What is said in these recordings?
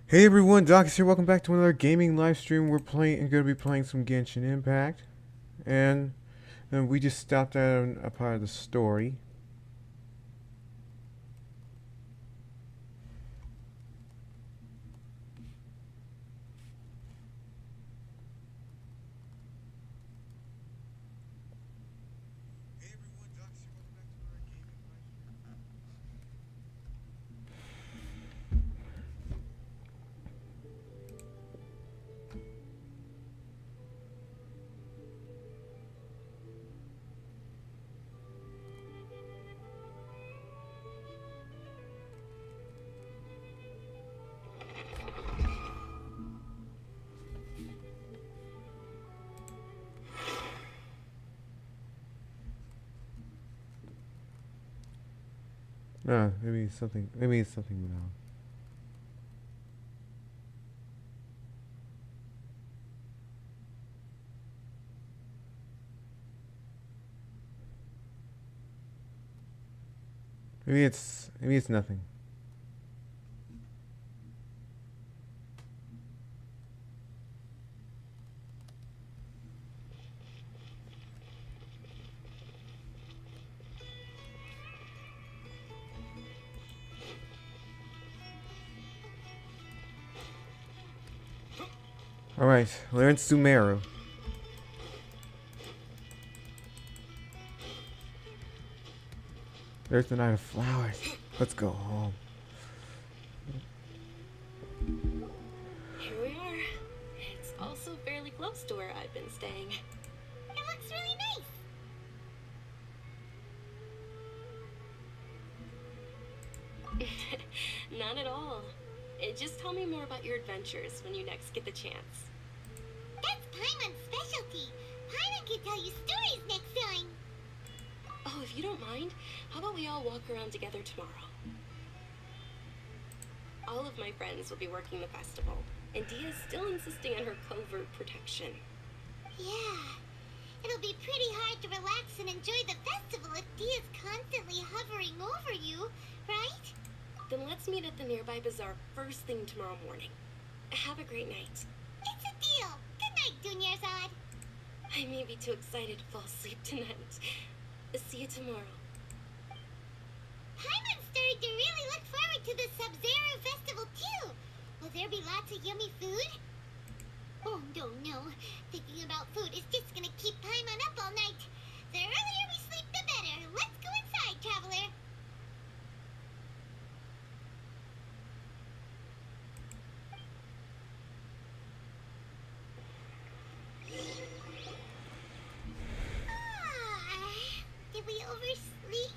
Hey everyone, Doc is here. Welcome back to another gaming live stream. We're going to be playing some Genshin Impact, and we just stopped at a part of the story. Maybe it's something wrong. Maybe it's nothing. Alright, learn Sumeru. There's the Night of Flowers. Let's go home. Here we are. It's also fairly close to where I've been staying. It looks really nice. Not at all. Just tell me more about your adventures when you next get the chance. That's Paimon's specialty. Paimon can tell you stories next time. Oh, if you don't mind, how about we all walk around together tomorrow? All of my friends will be working the festival, and Dia's still insisting on her covert protection. Yeah. It'll be pretty hard to relax and enjoy the festival if Dia's constantly hovering over you, right? Then let's meet at the nearby bazaar first thing tomorrow morning. Have a great night. It's a deal. Good night, Dunyarzad. I may be too excited to fall asleep tonight. See you tomorrow. Paimon started to really look forward to the Sabsaruz festival too. Will there be lots of yummy food? Oh, no. Thinking about food is just gonna keep Paimon up all night. The earlier we sleep, the better. Let's go inside, traveler. Did we oversleep?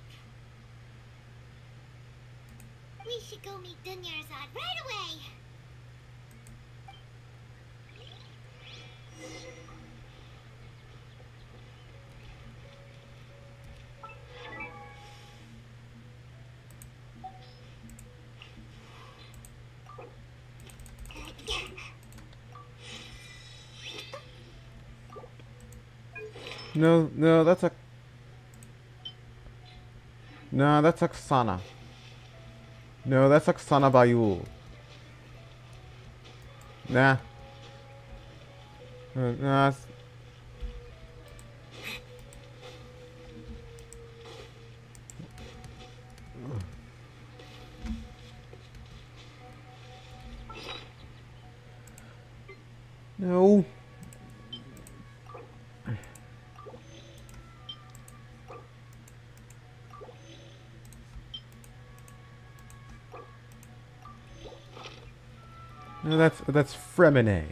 We should go meet Dunyarzad right away. No, that's a... No, that's Oksana. No, that's Oksana Bayul. Nah. Nah, no. No, that's Fremine.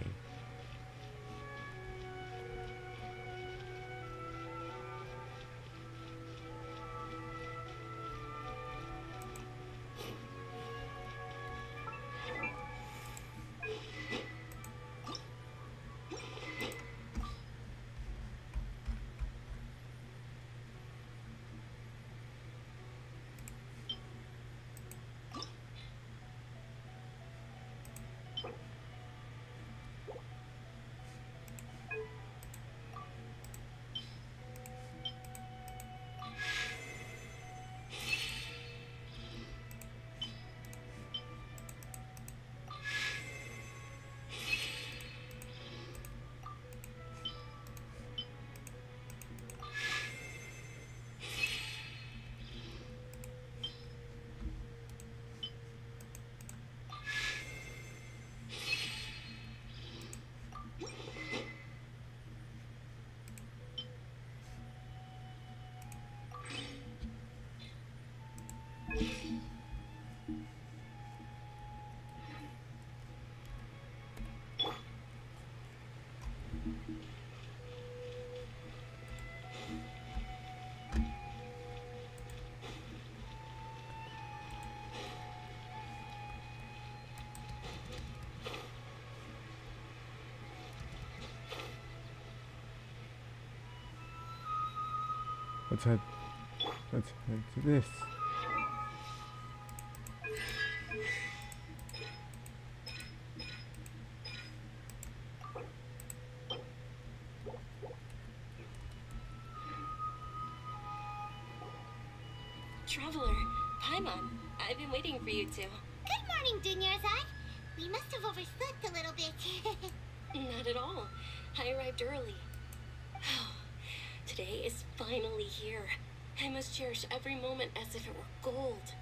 Let's head to this. Traveler, Paimon, I've been waiting for you two. Good morning, Dunyarzad. We must have overslept a little bit. Not at all. I arrived early. Today is finally here. I must cherish every moment as if it were gold.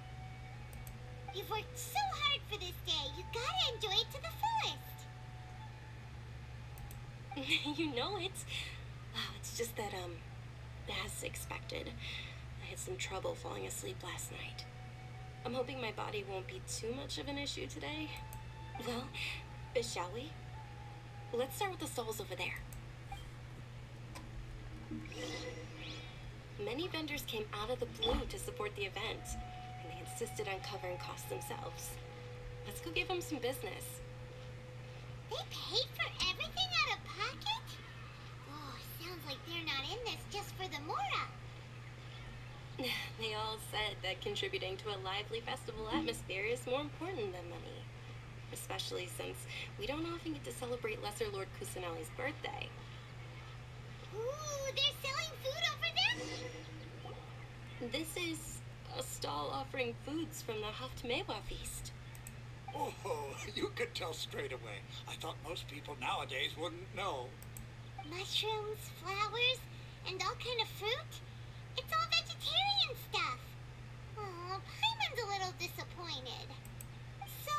You've worked so hard for this day. You gotta enjoy it to the fullest. You know it. Oh, it's just that, as expected, I had some trouble falling asleep last night. I'm hoping my body won't be too much of an issue today. Well, shall we? Let's start with the stalls over there. Many vendors came out of the blue to support the event, and they insisted on covering costs themselves. Let's go give them some business. They paid for everything out of pocket? Oh, sounds like they're not in this just for the Mora. They all said that contributing to a lively festival atmosphere is more important than money. Especially since we don't often get to celebrate Lesser Lord Kusanali's birthday. Ooh, they're selling food over there? This is a stall offering foods from the Haftmewa feast. Oh, you could tell straight away. I thought most people nowadays wouldn't know. Mushrooms, flowers, and all kind of fruit? It's all vegetarian stuff. Oh, Paimon's a little disappointed. So,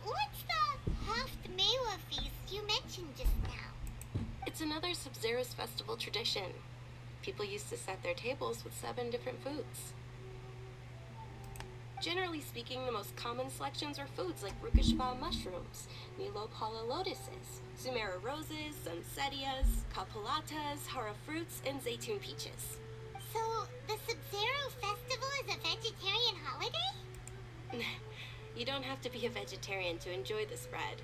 what's the Haftmewa feast you mentioned just now? It's another Sabsaruz festival tradition. People used to set their tables with 7 different foods. Generally speaking, the most common selections are foods like Rukashva mushrooms, Nilopala lotuses, Sumeru roses, Sunsettias, Kapalatas, Hara fruits, and Zaytun peaches. So, the Sabsaruz festival is a vegetarian holiday? You don't have to be a vegetarian to enjoy the spread.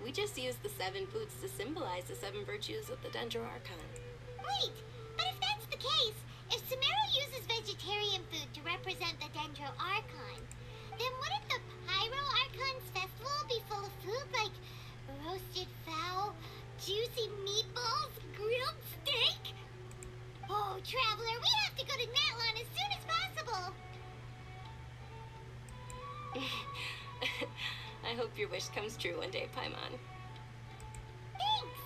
We just use the 7 foods to symbolize the 7 virtues of the Dendro Archon. Wait, but if that's the case, if Sumeru uses vegetarian food to represent the Dendro Archon, then wouldn't the Pyro Archon's festival be full of food like roasted fowl, juicy meatballs, grilled steak? Oh, Traveler, we have to go to Natlan as soon as possible. I hope your wish comes true one day, Paimon. Thanks.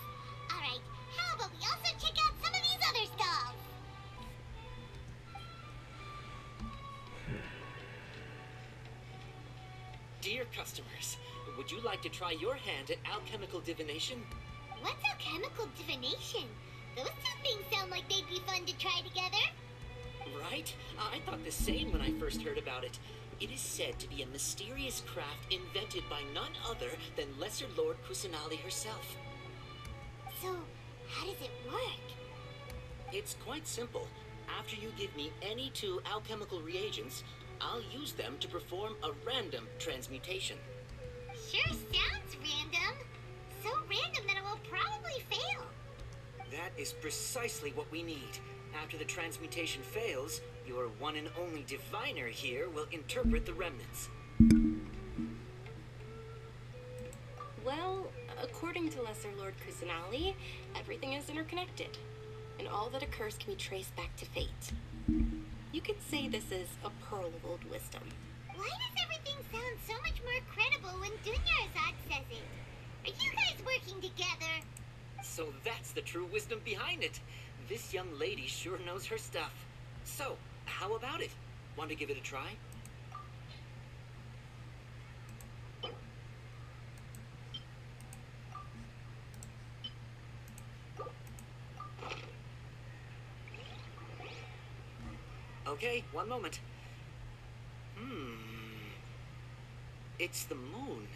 All right, how about we also check out some of these other stalls? Dear customers, would you like to try your hand at alchemical divination? What's alchemical divination? Those two things sound like they'd be fun to try together. Right? I thought the same when I first heard about it. It is said to be a mysterious craft invented by none other than Lesser Lord Kusanali herself. So, how does it work? It's quite simple. After you give me any 2 alchemical reagents, I'll use them to perform a random transmutation. Sure sounds random. So random that it will probably fail. That is precisely what we need. After the transmutation fails, your one and only diviner here will interpret the remnants. Well, according to Lesser Lord Kusanali, everything is interconnected, and all that occurs can be traced back to fate. You could say this is a pearl of old wisdom. Why does everything sound so much more credible when Dunyarzad says it? Are you guys working together? So that's the true wisdom behind it. This young lady sure knows her stuff. So, how about it? Want to give it a try? Okay, one moment. It's the moon.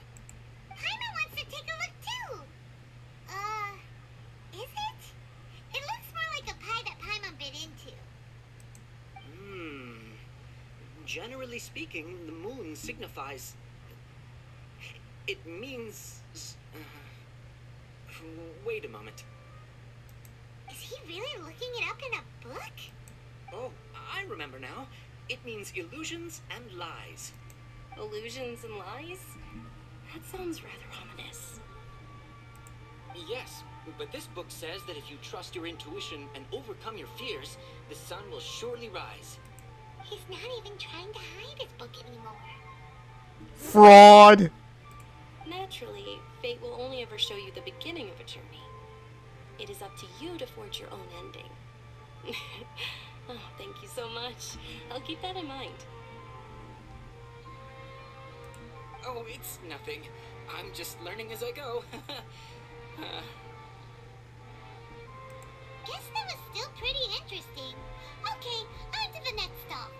Paimon wants to take a look too. Is it? It looks more like a pie that Paimon bit into. Generally speaking, the moon signifies... It means... Wait a moment. Is he really looking it up in a book? Oh, I remember now. It means illusions and lies. Illusions and lies? That sounds rather ominous. Yes, but this book says that if you trust your intuition and overcome your fears, the sun will surely rise. He's not even trying to hide his book anymore. Fraud! Naturally, fate will only ever show you the beginning of a journey. It is up to you to forge your own ending. Oh, thank you so much. I'll keep that in mind. Oh, it's nothing. I'm just learning as I go. Guess that was still pretty interesting. Okay, on to the next stop.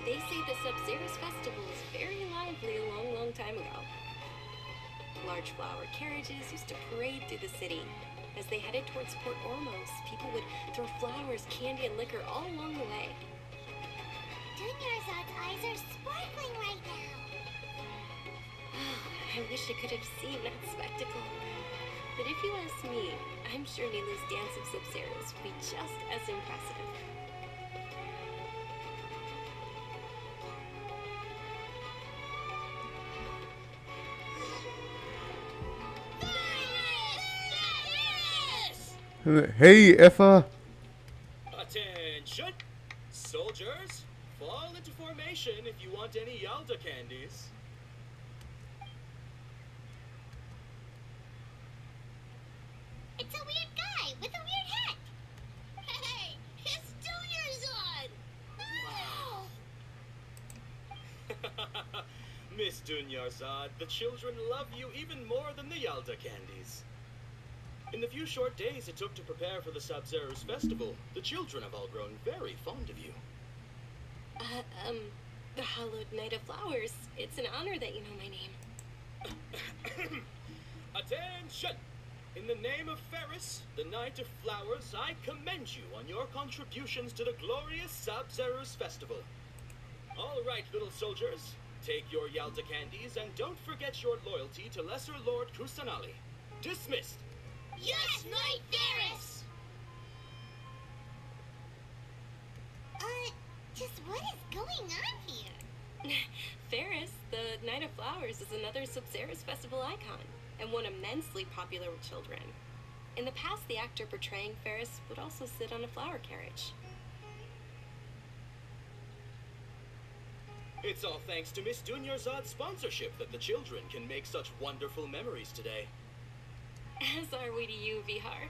They say the Sabsaruz festival was very lively a long, long time ago. Large flower carriages used to parade through the city. As they headed towards Port Ormos, people would throw flowers, candy, and liquor all along the way. Dunyarzad's eyes are sparkling right now. I wish I could have seen that spectacle. But if you ask me, I'm sure Nilu's dance of Sabsaruz would be just as impressive. Hey, Effa! Attention! Soldiers, fall into formation if you want any Yalda candies. It's a weird guy with a weird hat. Hey, it's Dunyarzad! Wow! Miss Dunyarzad, the children love you even more than the Yalda candies. In the few short days it took to prepare for the Sabsaruz festival, the children have all grown very fond of you. The Hallowed Knight of Flowers. It's an honor that you know my name. Attention! In the name of Ferris, the Knight of Flowers, I commend you on your contributions to the glorious Sabsaruz festival. All right, little soldiers, take your Yalda candies and don't forget your loyalty to Lesser Lord Kusanali. Dismissed! Yes, Knight Ferris! Just what is going on here? Ferris, the Knight of Flowers, is another Sabsaruz festival icon, and one immensely popular with children. In the past, the actor portraying Ferris would also sit on a flower carriage. It's all thanks to Miss Dunyarzad's sponsorship that the children can make such wonderful memories today. As are we to you, Vihar.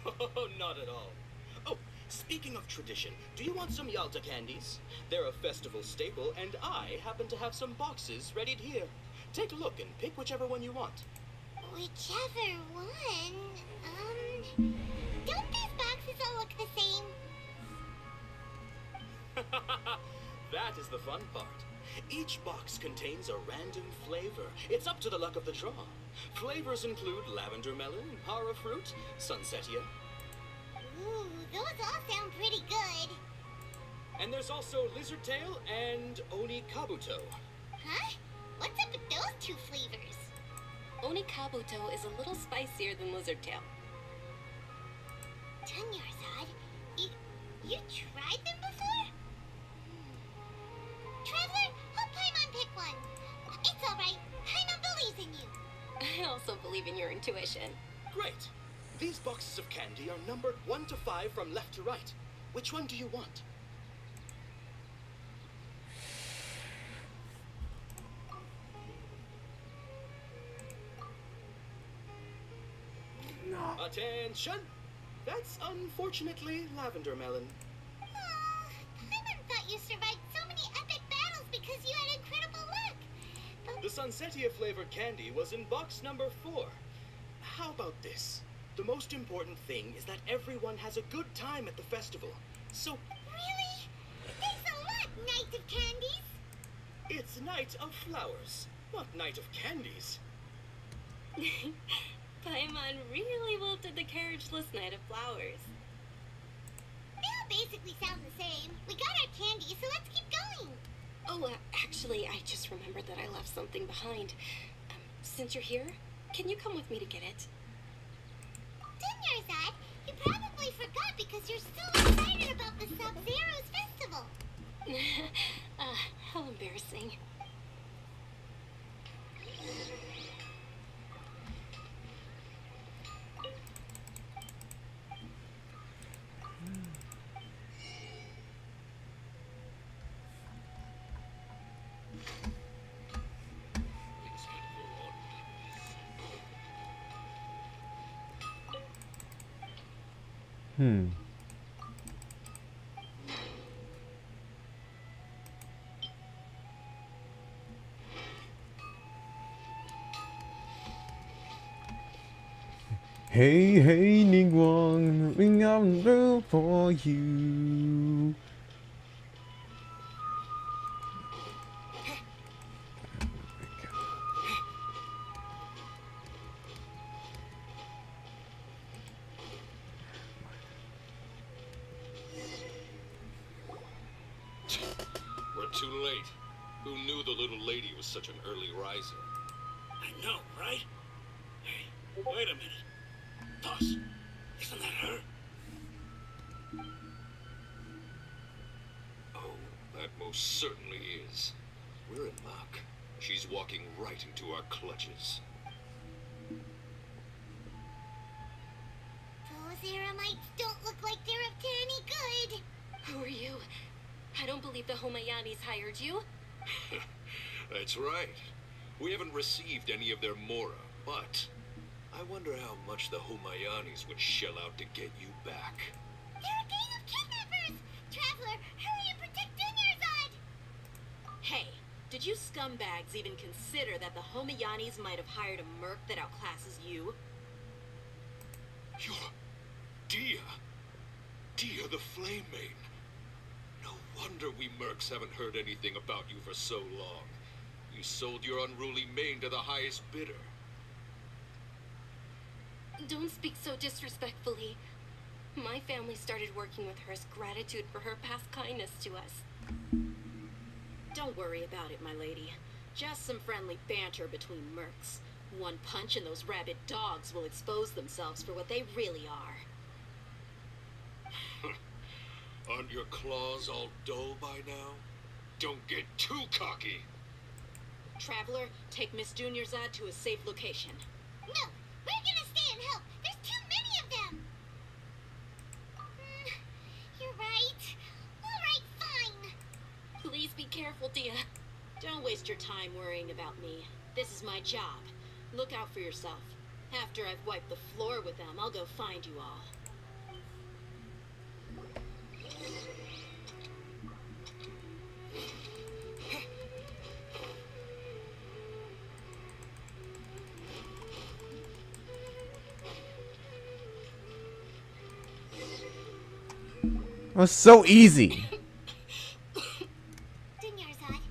Oh, not at all. Oh, speaking of tradition, do you want some Yalta candies? They're a festival staple, and I happen to have some boxes ready here. Take a look and pick whichever one you want. Whichever one. Don't these boxes all look the same? That is the fun part. Each box contains a random flavor. It's up to the luck of the draw. Flavors include lavender melon, hara fruit, sunsetia. Ooh, those all sound pretty good. And there's also lizard tail and oni kabuto. Huh? What's up with those two flavors? Oni Kabuto is a little spicier than Lizard Tail. Dunyarzad, you tried them before? Traveler, help Paimon pick one. It's alright. Paimon believes in you. I also believe in your intuition. Great. These boxes of candy are numbered 1 to 5 from left to right. Which one do you want? Attention! That's unfortunately lavender melon. Aw, Paimon thought you survived so many epic battles because you had incredible luck. But The sunsetia flavored candy was in box number 4. How about this? The most important thing is that everyone has a good time at the festival. So, really? Thanks a lot, Knight of Candies. it's Night of Flowers, not Night of Candies. Paimon really wilted the carriageless Knight of Flowers. They all basically sound the same. We got our candy, so let's keep going. Oh, actually, I just remembered that I left something behind. Since you're here, can you come with me to get it? Dunyarzad, you probably forgot because you're so excited about the Sabsaruz festival. How embarrassing. Hey, hey, Ningguang, moving on through for you. We're too late. Who knew the little lady was such an early riser? I know, right? Hey, wait a minute. Boss, isn't that her? Oh, that most certainly is. We're in luck. She's walking right into our clutches. Those Eremites don't look like they're up to any good. Who are you? I don't believe the Homayanis hired you. That's right. We haven't received any of their mora, but I wonder how much the Homayanis would shell out to get you back. They're a gang of kidnappers! Traveler, hurry and protect Dunyarzad! Hey, did you scumbags even consider that the Homayanis might have hired a merc that outclasses you? You're Dia. Dia the Flame Maiden. No wonder we mercs haven't heard anything about you for so long. You sold your unruly mane to the highest bidder. Don't speak so disrespectfully. My family started working with her as gratitude for her past kindness to us. Don't worry about it, my lady. Just some friendly banter between mercs. One punch and those rabid dogs will expose themselves for what they really are. Aren't your claws all dull by now? Don't get too cocky. Traveler, take Miss Dunyarzad to a safe location. No, we're gonna stay and help. There's too many of them. You're right. All right, fine. Please be careful, Dia. Don't waste your time worrying about me. This is my job. Look out for yourself. After I've wiped the floor with them, I'll go find you all. It was so easy. Dunyarzad,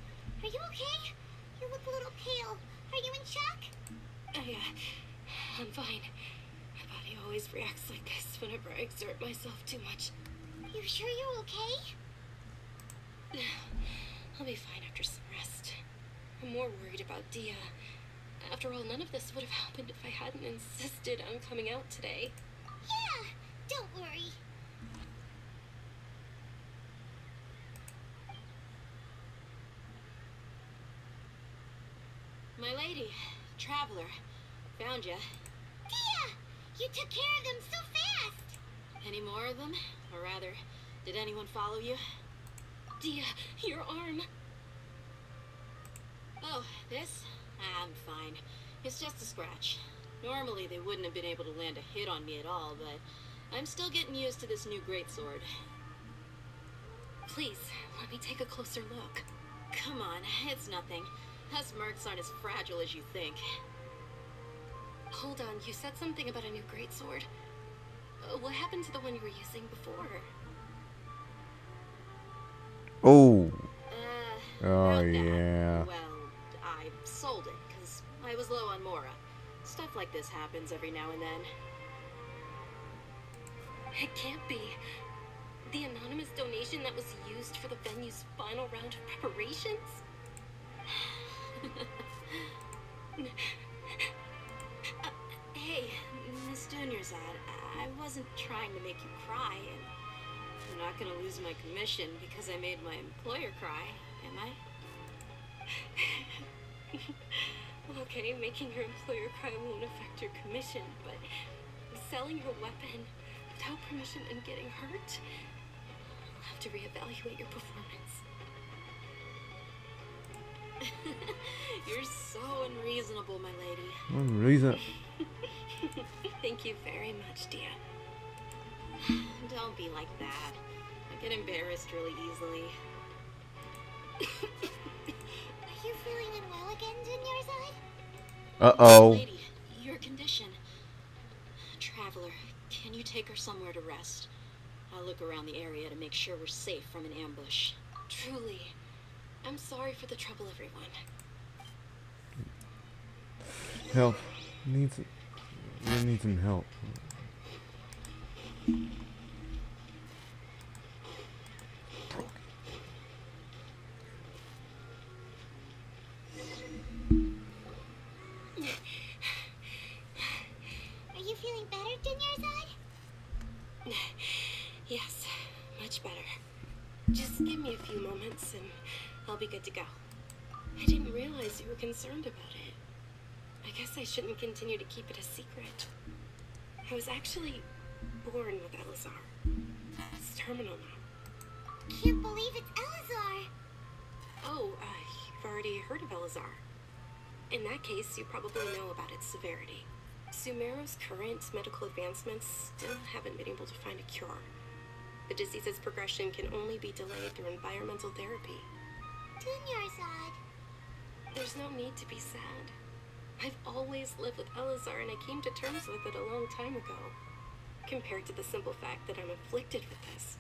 are you okay? You look a little pale. Are you in shock? I'm fine. My body always reacts like this whenever I exert myself too much. You sure you're okay? I'll be fine after some rest. I'm more worried about Dia. After all, none of this would have happened if I hadn't insisted on coming out today. Yeah, don't worry. My lady, Traveler, found ya. Dia! You took care of them so fast! Any more of them? Or rather, did anyone follow you? Dia, your arm. Oh, this? I'm fine. It's just a scratch. Normally they wouldn't have been able to land a hit on me at all, but I'm still getting used to this new greatsword. Please, let me take a closer look. Come on, it's nothing. Us mercs aren't as fragile as you think. Hold on, you said something about a new greatsword. What happened to the one you were using before? Oh. Oh, About that. yeah. Well, I sold it, because I was low on Mora. Stuff like this happens every now and then. It can't be. The anonymous donation that was used for the venue's final round of preparations? Hey, Miss Dunyarzad, I wasn't trying to make you cry, and I'm not gonna lose my commission because I made my employer cry, am I? Okay, making your employer cry won't affect your commission, but selling your weapon without permission and getting hurt, I'll have to reevaluate your performance. You're so unreasonable, my lady. One reason. Thank you very much, Dia. Don't be like that. I get embarrassed really easily. Are you feeling unwell again, Junior-san? Uh-oh. Lady, your condition. Traveler, can you take her somewhere to rest? I'll look around the area to make sure we're safe from an ambush. Truly, I'm sorry for the trouble, everyone. Help. You need some help. Are you feeling better, Junior-san? Yes, much better. Just give me a few moments and I'll be good to go. I didn't realize you were concerned about it. I guess I shouldn't continue to keep it a secret. I was actually born with Elazar. It's terminal now. Can't believe it's Elazar. Oh, you've already heard of Elazar. In that case, you probably know about its severity. Sumeru's current medical advancements still haven't been able to find a cure. The disease's progression can only be delayed through environmental therapy. Junior-san. There's no need to be sad. I've always lived with Elazar and I came to terms with it a long time ago. Compared to the simple fact that I'm afflicted with this,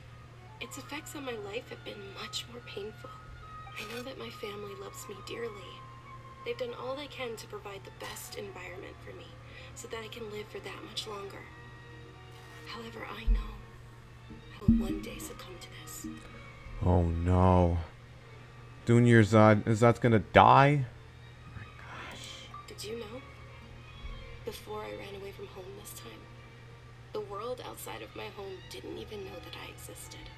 its effects on my life have been much more painful. I know that my family loves me dearly. They've done all they can to provide the best environment for me so that I can live for that much longer. However, I know I will one day succumb to this. Oh no. Junior Zod's gonna die? Did you know? Before I ran away from home this time, the world outside of my home didn't even know that I existed.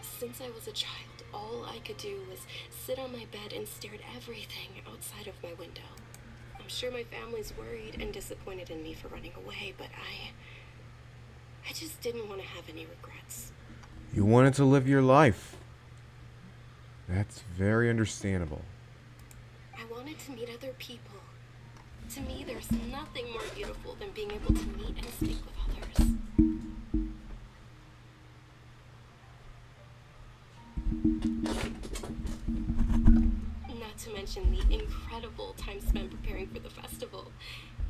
Since I was a child, all I could do was sit on my bed and stare at everything outside of my window. I'm sure my family's worried and disappointed in me for running away, but I just didn't want to have any regrets. You wanted to live your life. That's very understandable. I wanted to meet other people. To me, there's nothing more beautiful than being able to meet and speak with others. Not to mention the incredible time spent preparing for the festival.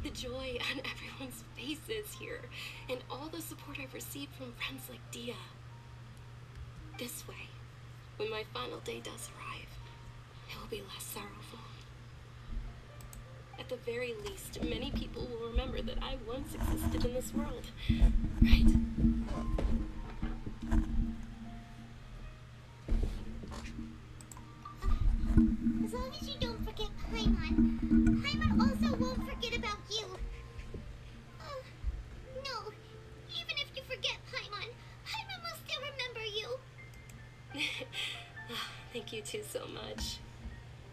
The joy on everyone's faces here, and all the support I've received from friends like Dia. This way, when my final day does arrive, it will be less sorrowful. At the very least, many people will remember that I once existed in this world, right? As long as you don't forget Paimon, Paimon also won't forget about you. No, even if you forget Paimon, Paimon will still remember you. Thank you two so much.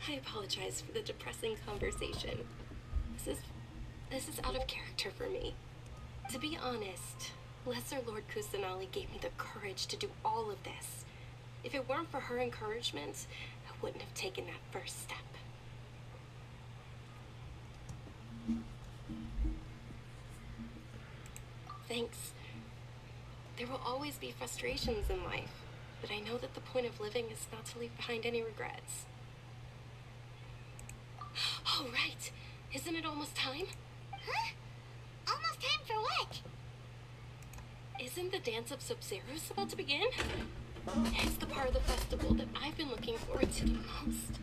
I apologize for the depressing conversation. This is out of character for me. To be honest, Lesser Lord Kusanali gave me the courage to do all of this. If it weren't for her encouragement, I wouldn't have taken that first step. Thanks. There will always be frustrations in life, but I know that the point of living is not to leave behind any regrets. Oh, right. Isn't it almost time? Huh? Almost time for what? Isn't the dance of Sabsaruz about to begin? It's the part of the festival that I've been looking forward to the most.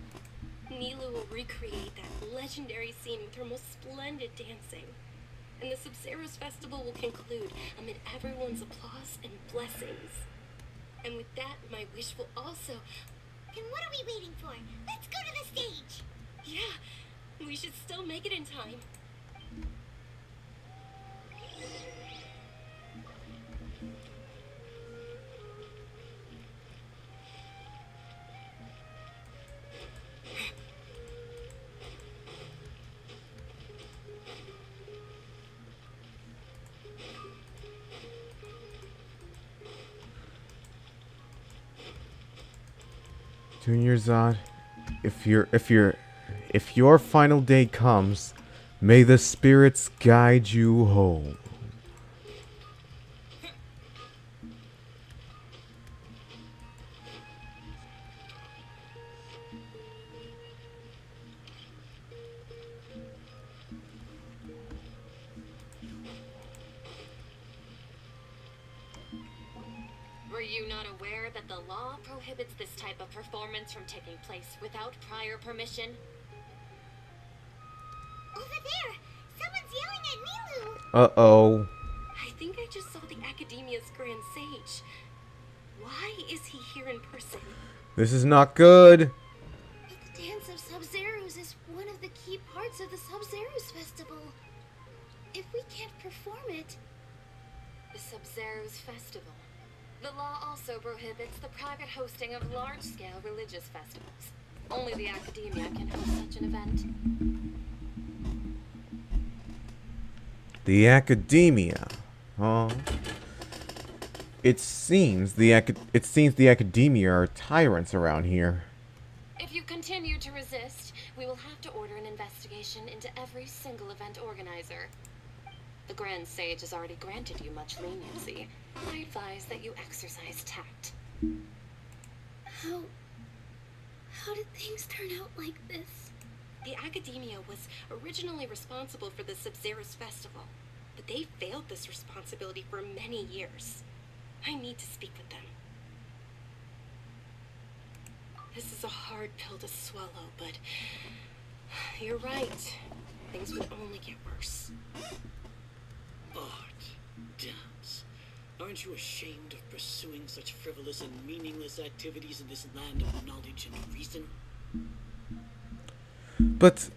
Nilu will recreate that legendary scene with her most splendid dancing. And the Sabsaruz festival will conclude amid everyone's applause and blessings. And with that, my wish will also... Then what are we waiting for? Let's go to the stage. Yeah, we should still make it in time. Junior Zod, if your final day comes, may the spirits guide you home. Were you not aware that the law prohibits this type of performance from taking place without prior permission? Over there! Someone's yelling at Nilu! Uh-oh. I think I just saw the Academia's Grand Sage. Why is he here in person? This is not good. But the Dance of Sabsaruz is one of the key parts of the Sabsaruz Festival. If we can't perform it... The Sabsaruz Festival. The law also prohibits the private hosting of large-scale religious festivals. Only the Academia can host such an event. The Academia, huh? It seems the Academia are tyrants around here. If you continue to resist, we will have to order an investigation into every single event organizer. The Grand Sage has already granted you much leniency. I advise that you exercise tact. How did things turn out like this? The Academia was originally responsible for the Sabsaruz Festival, but they failed this responsibility for many years. I need to speak with them. This is a hard pill to swallow, but you're right. Things would only get worse. Art, dance. Aren't you ashamed of pursuing such frivolous and meaningless activities in this land of knowledge and reason? But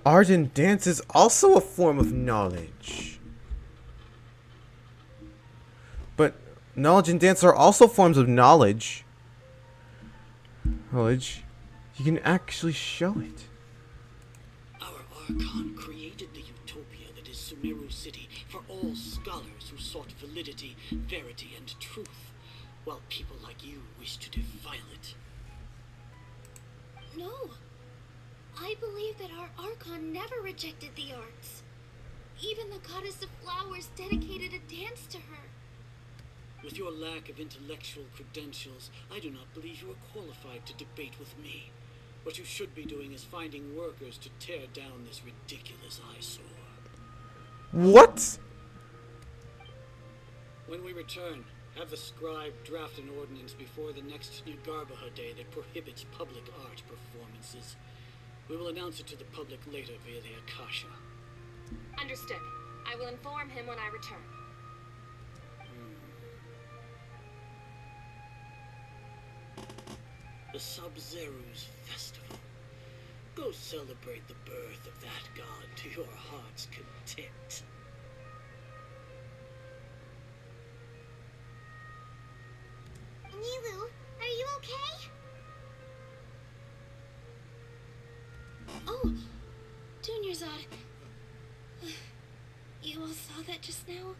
art and dance is also a form of knowledge. But knowledge and dance are also forms of knowledge. Knowledge. You can actually show it. Our Archon created the utopia that is Sumeru City for all scholars who sought validity, verity, and truth, while people like you wish to defile it. No. I believe that our Archon never rejected the arts. Even the goddess of flowers dedicated a dance to her. With your lack of intellectual credentials, I do not believe you are qualified to debate with me. What you should be doing is finding workers to tear down this ridiculous eyesore. What? When we return, have the scribe draft an ordinance before the next Nugarbaha Day that prohibits public art performances. We will announce it to the public later via the Akasha. Understood. I will inform him when I return. The Sabsaruz Festival. Go celebrate the birth of that god to your heart's content. Nilu, are you okay? Oh, Junior Zod. You all saw that just now?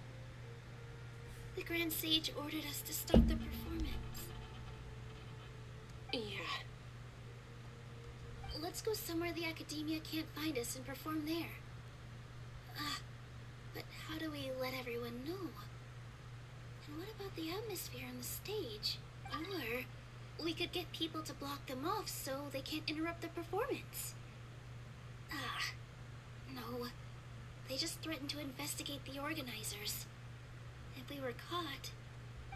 The Grand Sage ordered us to stop the performance. Yeah. Let's go somewhere the Academia can't find us and perform there. But how do we let everyone know? And what about the atmosphere on the stage? Or we could get people to block them off so they can't interrupt the performance. No. They just threatened to investigate the organizers. If we were caught...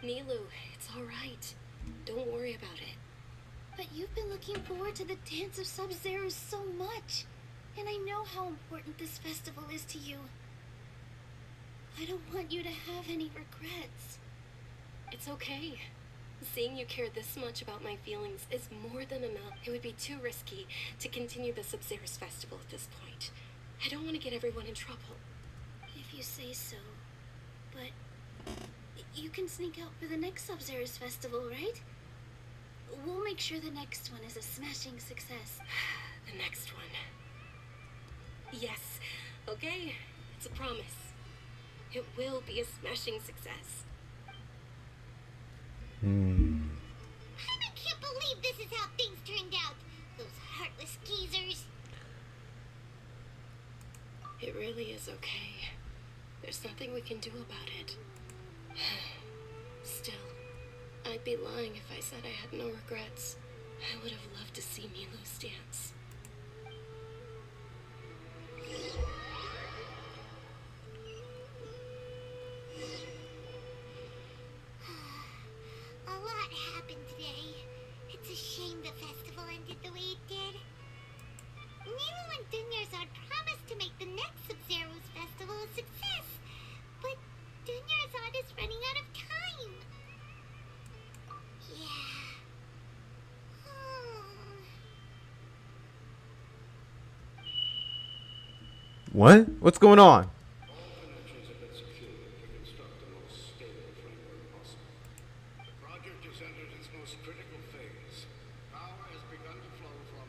Nilu, it's alright. Don't worry about it. But you've been looking forward to the Dance of Sabsaruz so much. And I know how important this festival is to you. I don't want you to have any regrets. It's okay. Seeing you care this much about my feelings is more than enough. It would be too risky to continue the Sabsaruz Festival at this point. I don't want to get everyone in trouble. If you say so. But you can sneak out for the next Sabsaruz Festival, right? We'll make sure the next one is a smashing success. The next one. Yes. Okay. It's a promise. It will be a smashing success. I can't believe this is how things it really is okay. There's nothing we can do about it. Still, I'd be lying if I said I had no regrets. I would have loved to see Milu's dance. A lot happened today. It's a shame the festival ended the way it did. Nilo and Dunyarzad promised to make the next Sabsaruz festival a success, but Dunyarzad is running out of time. Yeah. What? What's going on? All connections have been secured to construct the most stable framework possible. The project has entered its most critical phase. Power has begun to flow from...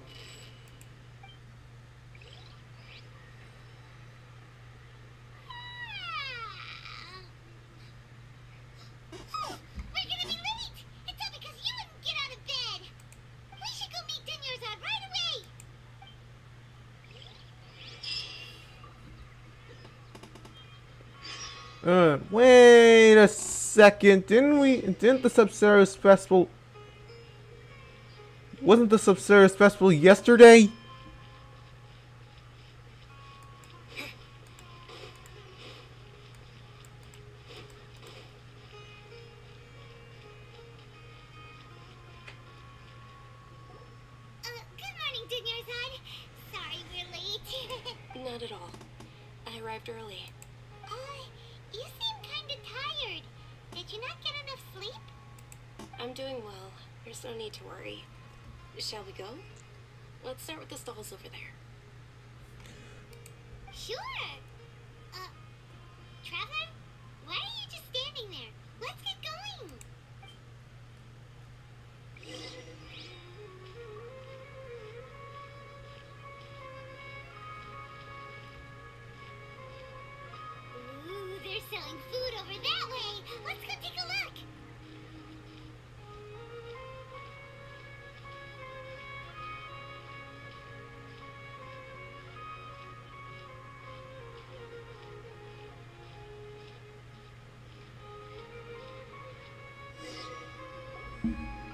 We're gonna be late! It's all because you wouldn't get out of bed! We should go meet Dunyarzad right away! Wait a second. Didn't the Sabsaruz festival... Wasn't the Sabsaruz festival yesterday? Good morning, Dunyarzad. Sorry we're late. Not at all. I arrived early. You seem kinda tired. Did you not get enough sleep? I'm doing well. There's no need to worry. Shall we go? Let's start with the stalls over there. Sure. Traveler? Why are you just standing there? Let's get going. Ooh, they're selling food over that way. Let's go take a look.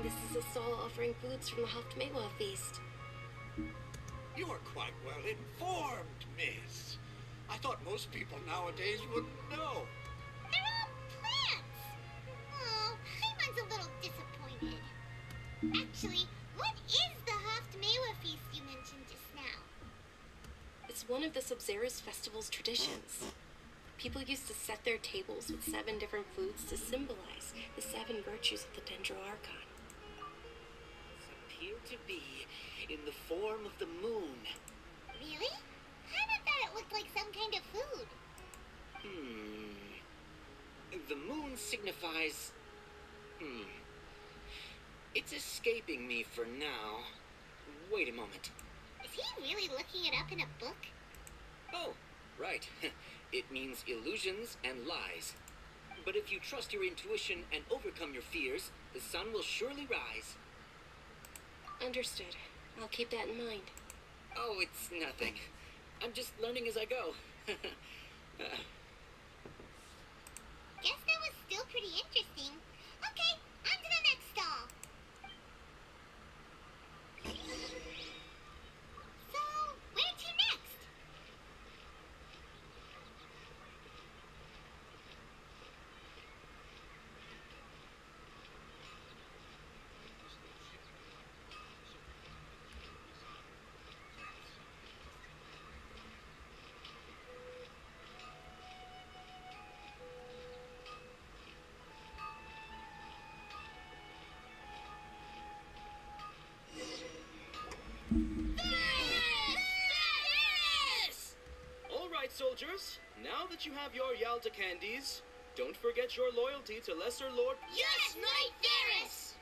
This is a stall offering foods from the Haftmewa feast. You are quite well informed, miss. I thought most people nowadays wouldn't know. They're all plants. Oh, Paimon's a little disappointed. Actually, what is the Haftmewa feast you mentioned just now? It's one of the Sabsaruz festival's traditions. People used to set their tables with 7 different foods to symbolize the 7 virtues of the Dendro Archon. Appear to be in the form of the moon. Really? Paimon thought it looked like some kind of food. The moon signifies... It's escaping me for now. Wait a moment. Is he really looking it up in a book? Oh, right. It means illusions and lies. But if you trust your intuition and overcome your fears, the sun will surely rise. Understood. I'll keep that in mind. Oh, it's nothing. I'm just learning as I go. Guess that was still pretty interesting. Okay, on to the next stall. So, where to next? All right, soldiers. Now that you have your Yalta candies, don't forget your loyalty to Lesser Lord... Yes, Knight Varus!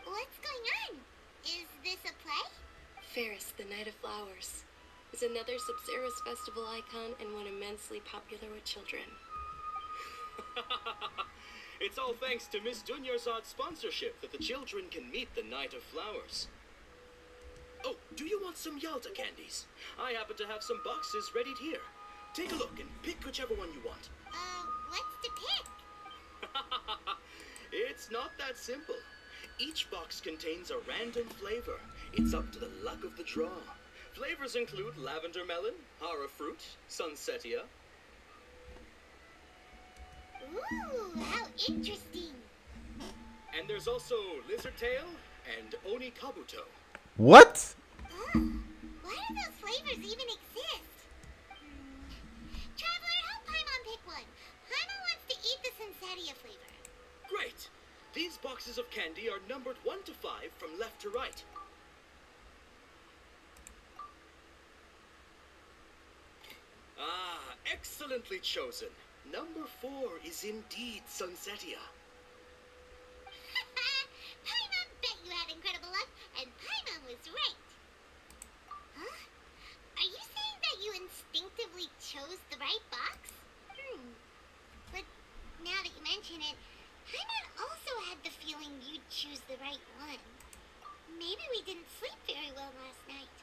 What's going on? Is this a play? Ferris, the Night of Flowers, is another Sabsaruz festival icon and one immensely popular with children. It's all thanks to Miss Dunyarzad's sponsorship that the children can meet the Night of Flowers. Oh, do you want some Yalta candies? I happen to have some boxes ready here. Take a look and pick whichever one you want. What's to pick? It's not that simple. Each box contains a random flavor. It's up to the luck of the draw. Flavors include lavender melon, hara fruit, sunsetia. Ooh, how interesting. And there's also lizard tail and oni kabuto. What? Oh, why do those flavors even exist? Traveler, help Paimon pick one. Paimon wants to eat the Sunsetia flavor. Great. These boxes of candy are numbered 1 to 5 from left to right. Ah, excellently chosen. Number 4 is indeed Sunsetia. Paimon bet you had incredible luck, and Paimon was right. Huh? Are you saying that you instinctively chose the right box? But now that you mention it, Paimon also had the feeling you'd choose the right one. Maybe we didn't sleep very well last night.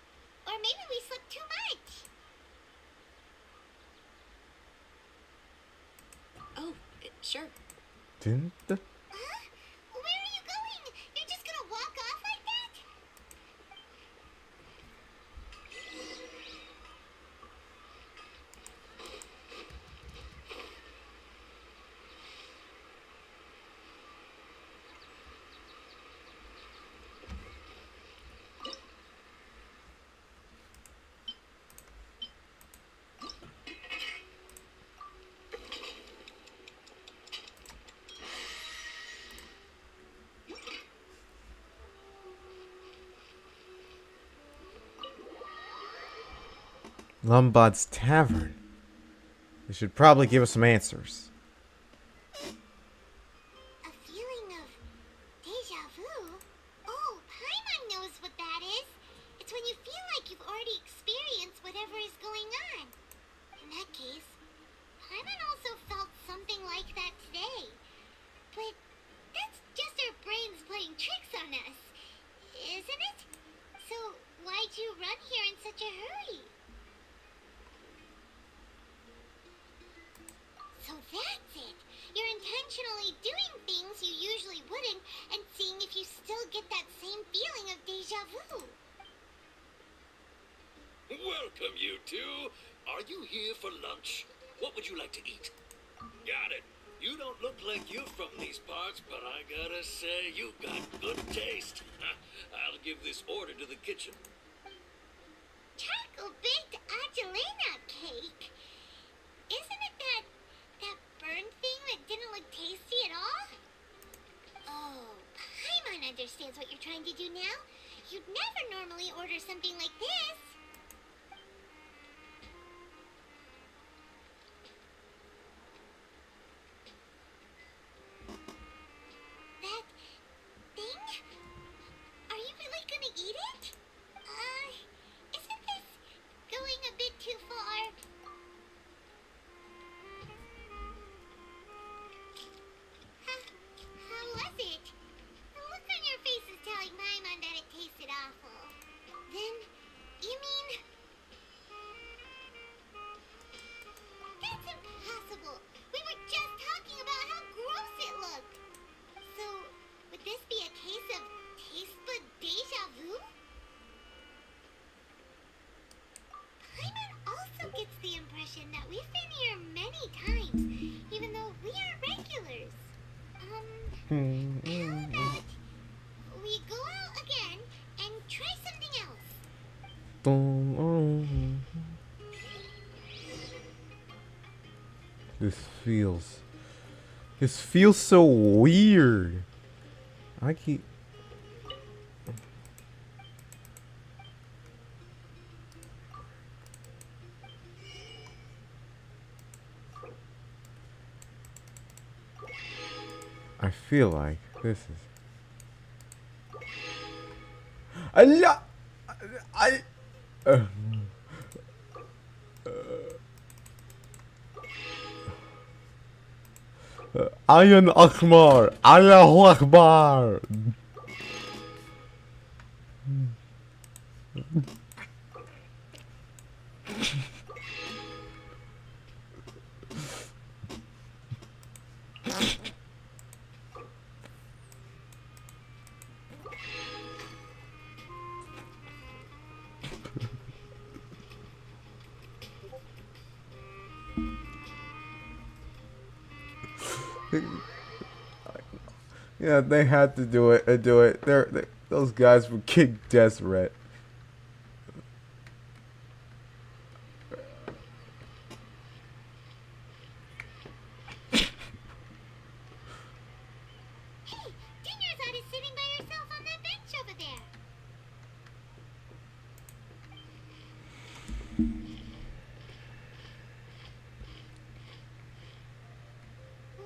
Or maybe we slept too much. Oh, sure. Didn't the... Huh? Where are you going? You're just gonna walk off like that? Lombard's Tavern. They should probably give us some answers. A feeling of deja vu? Oh, Paimon knows what that is. It's when you feel like you've already experienced whatever is going on. In that case, Paimon also felt something like that today. But that's just our brains playing tricks on us, isn't it? So why'd you run here in such a hurry? So that's it. You're intentionally doing things you usually wouldn't and seeing if you still get that same feeling of deja vu. Welcome, you two. Are you here for lunch? What would you like to eat? Got it. You don't look like you're from these parts, but I gotta say, you got good taste. I'll give this order to the kitchen. Chocolate-baked Angelina cake? Isn't it that burned thing that didn't look tasty at all? Oh, Paimon understands what you're trying to do now. You'd never normally order something like this. That thing? Are you really gonna eat it? Isn't this going a bit too far? How was it? The look on your face is telling Paimon that it tasted awful. Then, you mean... That's impossible! We were just talking about how gross it looked! So, would this be a case of taste bud deja vu? Paimon also gets the impression that we've been here many times, even though we are regulars. How about we go out again and try something else? This feels so weird. I keep... I feel like this is... Allah! Ayan Akbar! Allahu Akbar! Yeah, they had to do it. Do it. Those guys were kick desperate. Hey, Dinnerside is sitting by herself on that bench over there.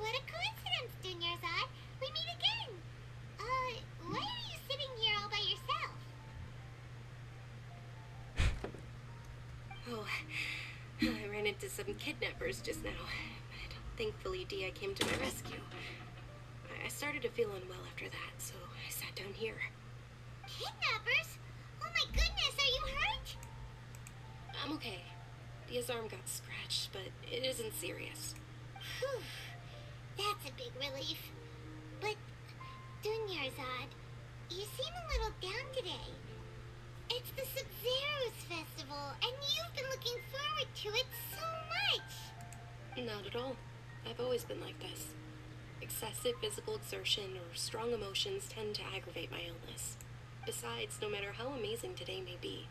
What a coincidence, Dinnerside. We meet again. Why are you sitting here all by yourself? Oh, I ran into some kidnappers just now. But thankfully, Dia came to my rescue. I started to feel unwell after that, so I sat down here. Kidnappers? Oh my goodness, are you hurt? I'm okay. Dia's arm got scratched, but it isn't serious. Whew. That's a big relief. But, Dunyarzad, you seem a little down today. It's the Sabsaruz festival, and you've been looking forward to it so much. Not at all. I've always been like this. Excessive physical exertion or strong emotions tend to aggravate my illness. Besides, no matter how amazing today may be,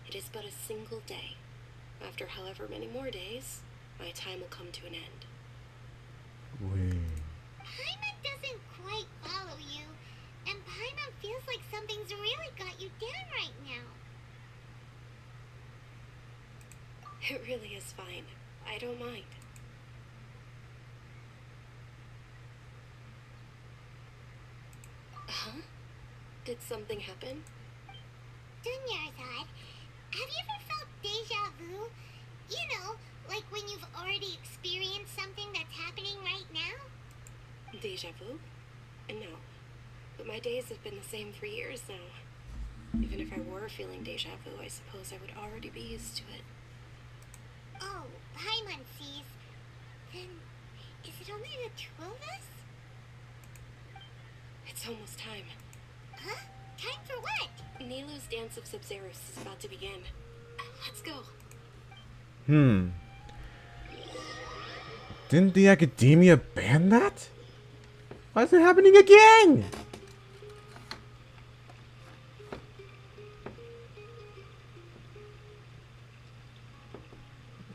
it is but a single day. After however many more days, my time will come to an end. Paimon doesn't quite follow you, and Paimon feels like something's really got you down right now. It really is fine. I don't mind. Huh? Did something happen? Dunyarzad, have you ever felt deja vu? You know, like when you've already experienced something that's happening right now? Deja vu? No. But my days have been the same for years now. Even if I were feeling deja vu, I suppose I would already be used to it. Oh, Paimon sees. Then, is it only the two of us? It's almost time. Huh? Time for what? Nilu's Dance of Sabsaruz is about to begin. Let's go. Didn't the academia ban that? Why is it happening again?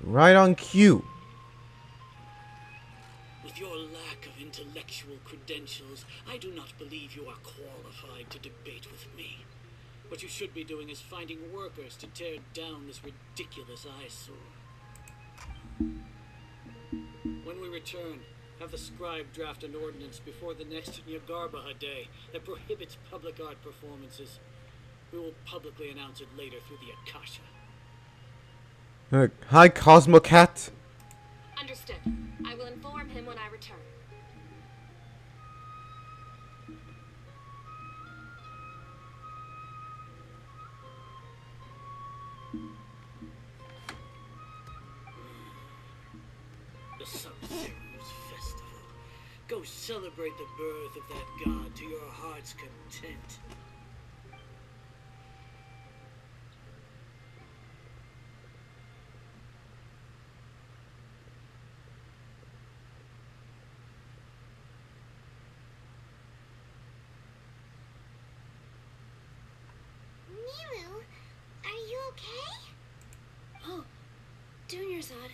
Right on cue. With your lack of intellectual credentials, I do not believe you are qualified to debate with me. What you should be doing is finding workers to tear down this ridiculous eyesore. When we return, have the scribe draft an ordinance before the next Nyagarbha day that prohibits public art performances. We will publicly announce it later through the Akasha. Hi, Cosmocat. Understood. I will inform him when I return. The Sabsaruz festival. Go celebrate the birth of that god to your heart's content. Nilu, are you okay? Oh, Dunyarzad.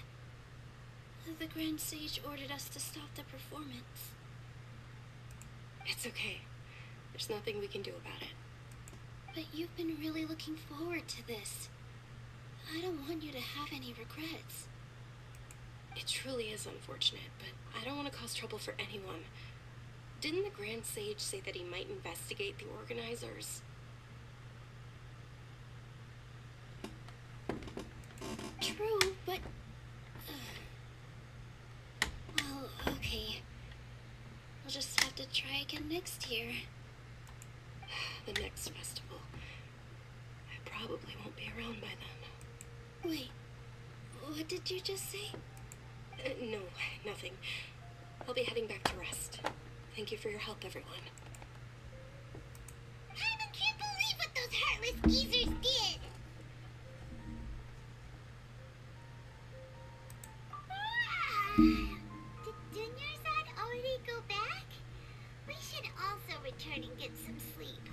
The Grand Sage ordered us to stop the performance. It's okay. There's nothing we can do about it. But you've been really looking forward to this. I don't want you to have any regrets. It truly is unfortunate, but I don't want to cause trouble for anyone. Didn't the Grand Sage say that he might investigate the organizers? True, but... well, okay. I'll just have to try again next year. The next festival. I probably won't be around by then. Wait, what did you just say? No, nothing. I'll be heading back to rest. Thank you for your help, everyone. Paimon can't believe what those heartless geezers did! Did Dunyarzad already go back? We should also return and get some sleep.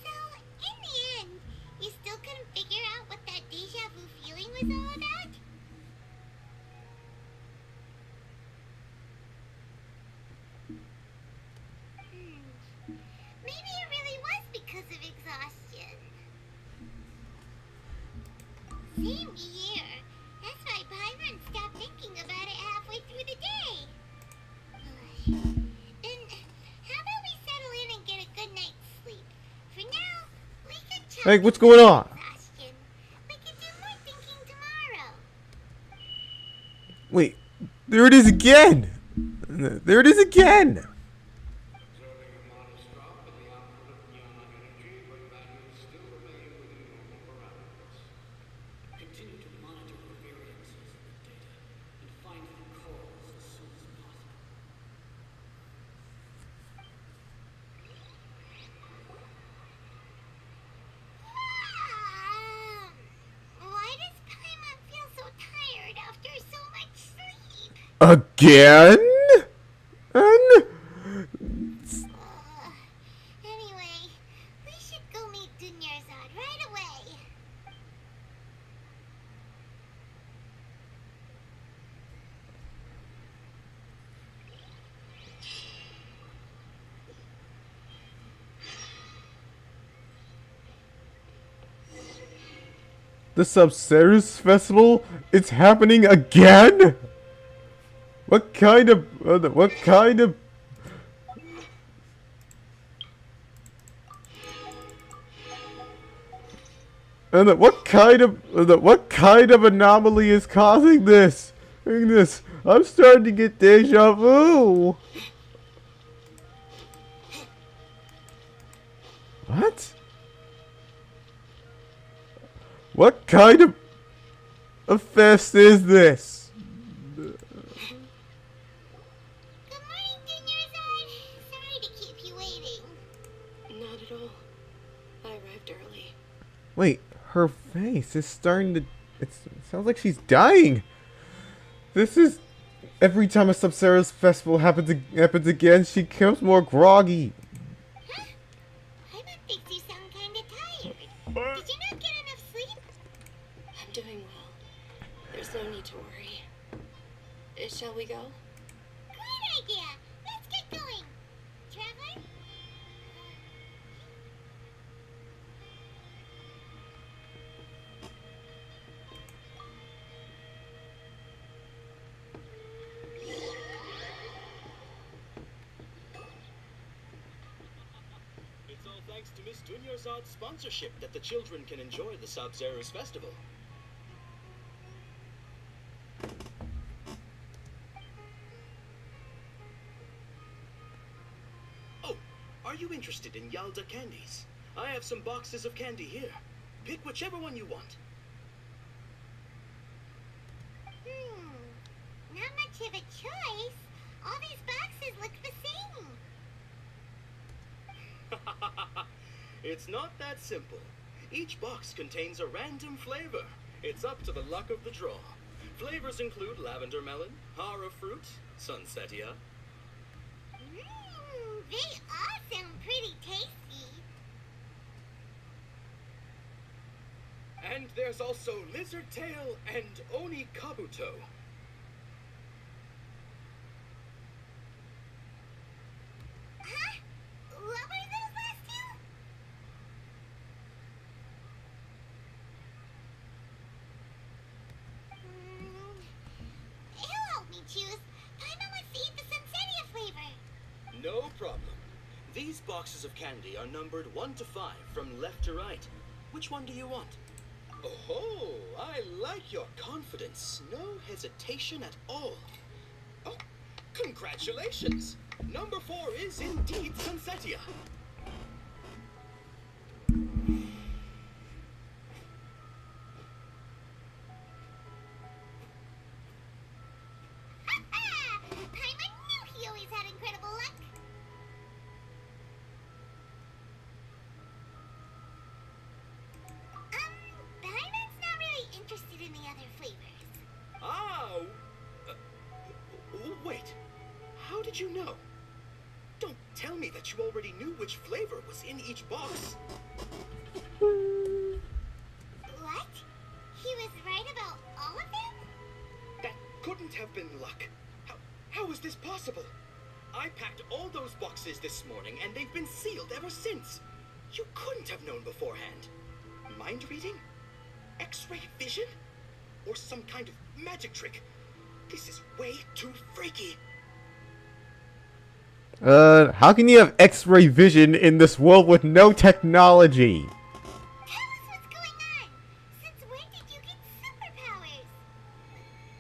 So, in the end, you still couldn't figure out what that deja vu feeling was all about? Maybe it really was because of exhaustion. Same here. That's why Paimon stopped thinking about it halfway through the day. Then, how about we settle in and get a good night's sleep? For now, we could chalk Hey, what's it going to on? exhaustion. We could do more thinking tomorrow. Wait, there it is again! There it is again! Observing a modest drop in the output of neon energy, but values still remain within normal parameters. Continue to monitor for variances in the data and find the cause as soon as possible. Why does Paimon feel so tired after so much sleep? Again? Anyway, we should go meet Dunyarzad right away. The Sabsaruz festival? It's happening again? What kind of... what kind of... And what kind of anomaly is causing this? I'm starting to get deja vu. What? What kind of fest is this? Good morning, Dunyarzad. Sorry to keep you waiting. Not at all. I arrived early. Wait, her face is starting to... it sounds like she's dying. This is... every time a Sabsaruz festival happens again, she becomes more groggy. Huh? Paimon thinks you sound kinda tired. Did you not get enough sleep? I'm doing well. There's no need to worry. Shall we go? Great idea. Let's get going. Traveler? It's all thanks to Miss Dunyarzad's sponsorship that the children can enjoy the Sabsaruz festival. Oh, are you interested in Yalda candies? I have some boxes of candy here. Pick whichever one you want. Not much of a choice. All these boxes look the same. It's not that simple. Each box contains a random flavor. It's up to the luck of the draw. Flavors include lavender melon, hara fruit, sunsetia. They all sound pretty tasty. And there's also lizard tail and oni kabuto. Huh? What were those last two? He'll help me choose. Paimon wants to eat the Sunsetia flavor. No problem. These boxes of candy are numbered 1 to 5 from left to right. Which one do you want? Oh, I like your confidence. No hesitation at all. Oh, Congratulations! Number 4 is indeed Sunsetia. Paimon knew he always had incredible luck. Paimon's not really interested in the other flavors. Oh! Wait. How did you know? Don't tell me that you already knew which flavor was in each box. What? He was right about all of them? That couldn't have been luck. How is this possible? I packed all those boxes this morning and they've been sealed ever since. You couldn't have known beforehand. Mind reading? X-ray vision? Or some kind of magic trick? This is way too freaky. How can you have X-ray vision in this world with no technology? Tell us what's going on. Since when did you get superpowers?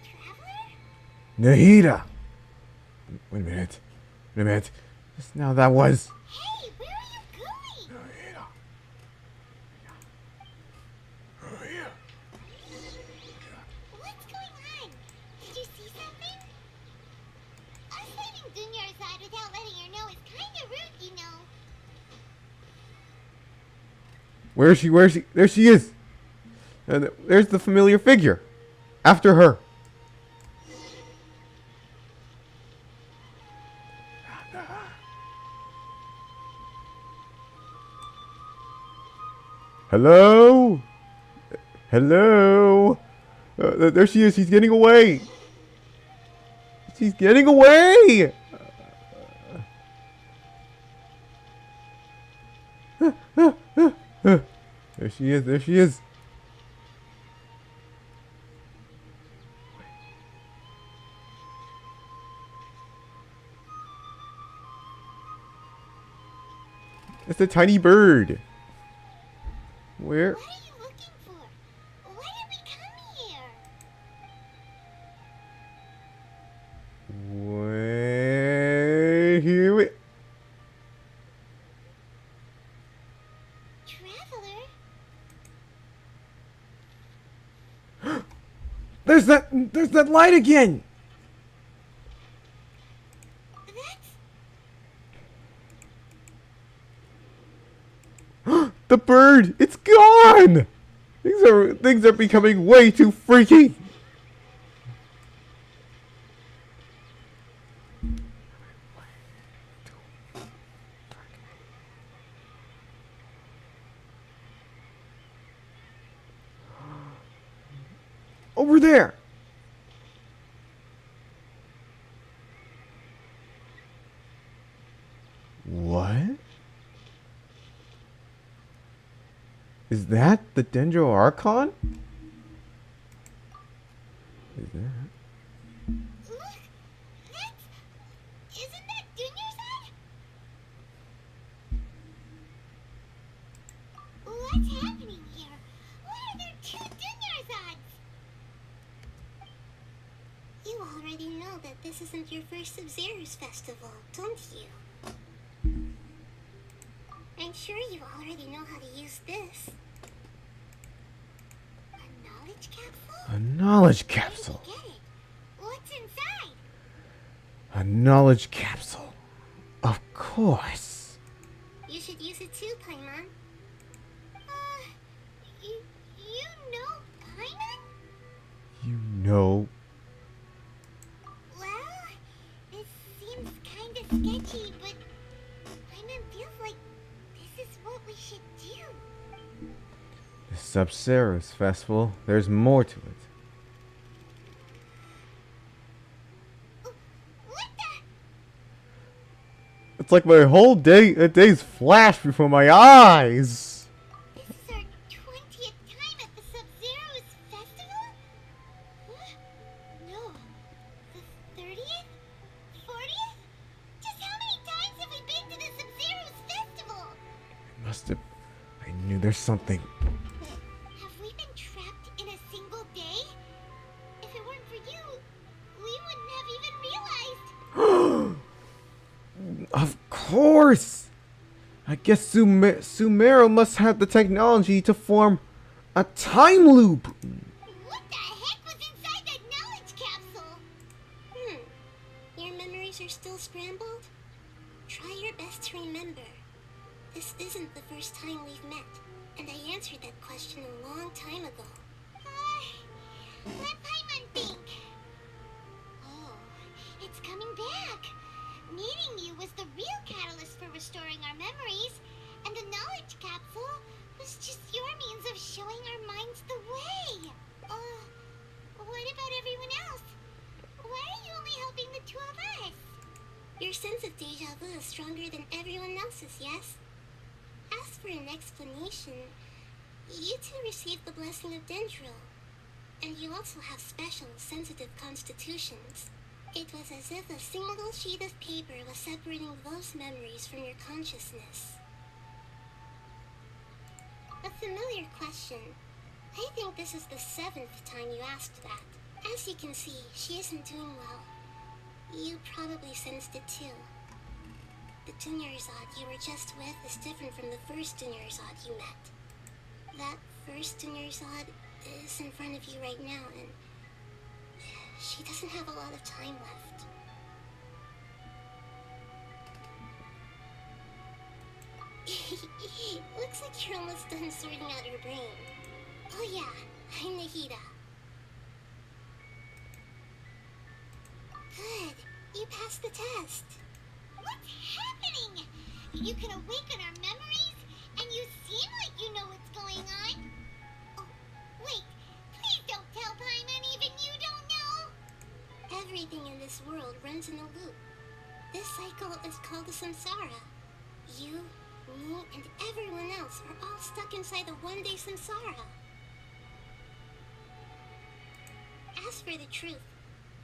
Traveler? Nahida! Wait a minute. Wait a minute. Just now that was... Hey, where are you going? Nahida. What's going on? Did you see something? Us leaving Dunyar's side without letting her know is kinda rude, you know. Where is she? Where is she? There she is! And there's the familiar figure. After her. Hello? Hello? There she is. She's getting away. She's getting away. There she is. There she is. It's a tiny bird. Where? What are you looking for? Why did we come here? Wait, here we... Traveler? There's that light again. That's... The bird, it's gone. Things are becoming way too freaky. Over there. What? Is that the Dendro Archon? Is that? Look! That's... Isn't that Dunyar's side? What's happening here? Why are there two Dunyar's sides? You already know that this isn't your first Sabsaruz festival, don't you? I'm sure you already know how to use this. A knowledge capsule? A knowledge Where capsule. did you get it? What's inside? A knowledge capsule. Of course. You should use it too, Paimon. You know Paimon? You know. Well, it seems kinda sketchy, but Paimon feels like this is what we should do. The Sabsaruz festival. There's more to it. What the? It's like my whole day's flashed before my eyes. This is our 20th time at the Sabsaruz festival? Huh? No. The 30th? 40th? Just how many times have we been to the Sabsaruz festival? Must have. I knew there's something. Have we been trapped in a single day? If it weren't for you, we wouldn't have even realized. Of course! I guess Sumeru must have the technology to form a time loop! What the heck was inside that knowledge capsule? Your memories are still scrambled? Try your best to remember. This isn't the first time we've met, and I answered that question a long time ago. Let Paimon think. Oh, it's coming back. Meeting you was the real catalyst for restoring our memories, and the knowledge capsule was just your means of showing our minds the way. What about everyone else? Why are you only helping the two of us? Your sense of deja vu is stronger than everyone else's, yes? As for an explanation, you two received the blessing of Dendro, and you also have special, sensitive constitutions. It was as if a single sheet of paper was separating those memories from your consciousness. A familiar question. I think this is the 7th time you asked that. As you can see, she isn't doing well. You probably sensed it too. The Dunyarzad you were just with is different from the first Dunyarzad you met. That first Dunyarzad is in front of you right now, and she doesn't have a lot of time left. Looks like you're almost done sorting out your brain. Oh yeah, I'm Nahida. Good. You passed the test. What's happening? You can awaken our memories, and you seem like you know what's going on. Oh, wait. Please don't tell Paimon even you don't know. Everything in this world runs in a loop. This cycle is called the samsara. You, me, and everyone else are all stuck inside the one-day samsara. As for the truth,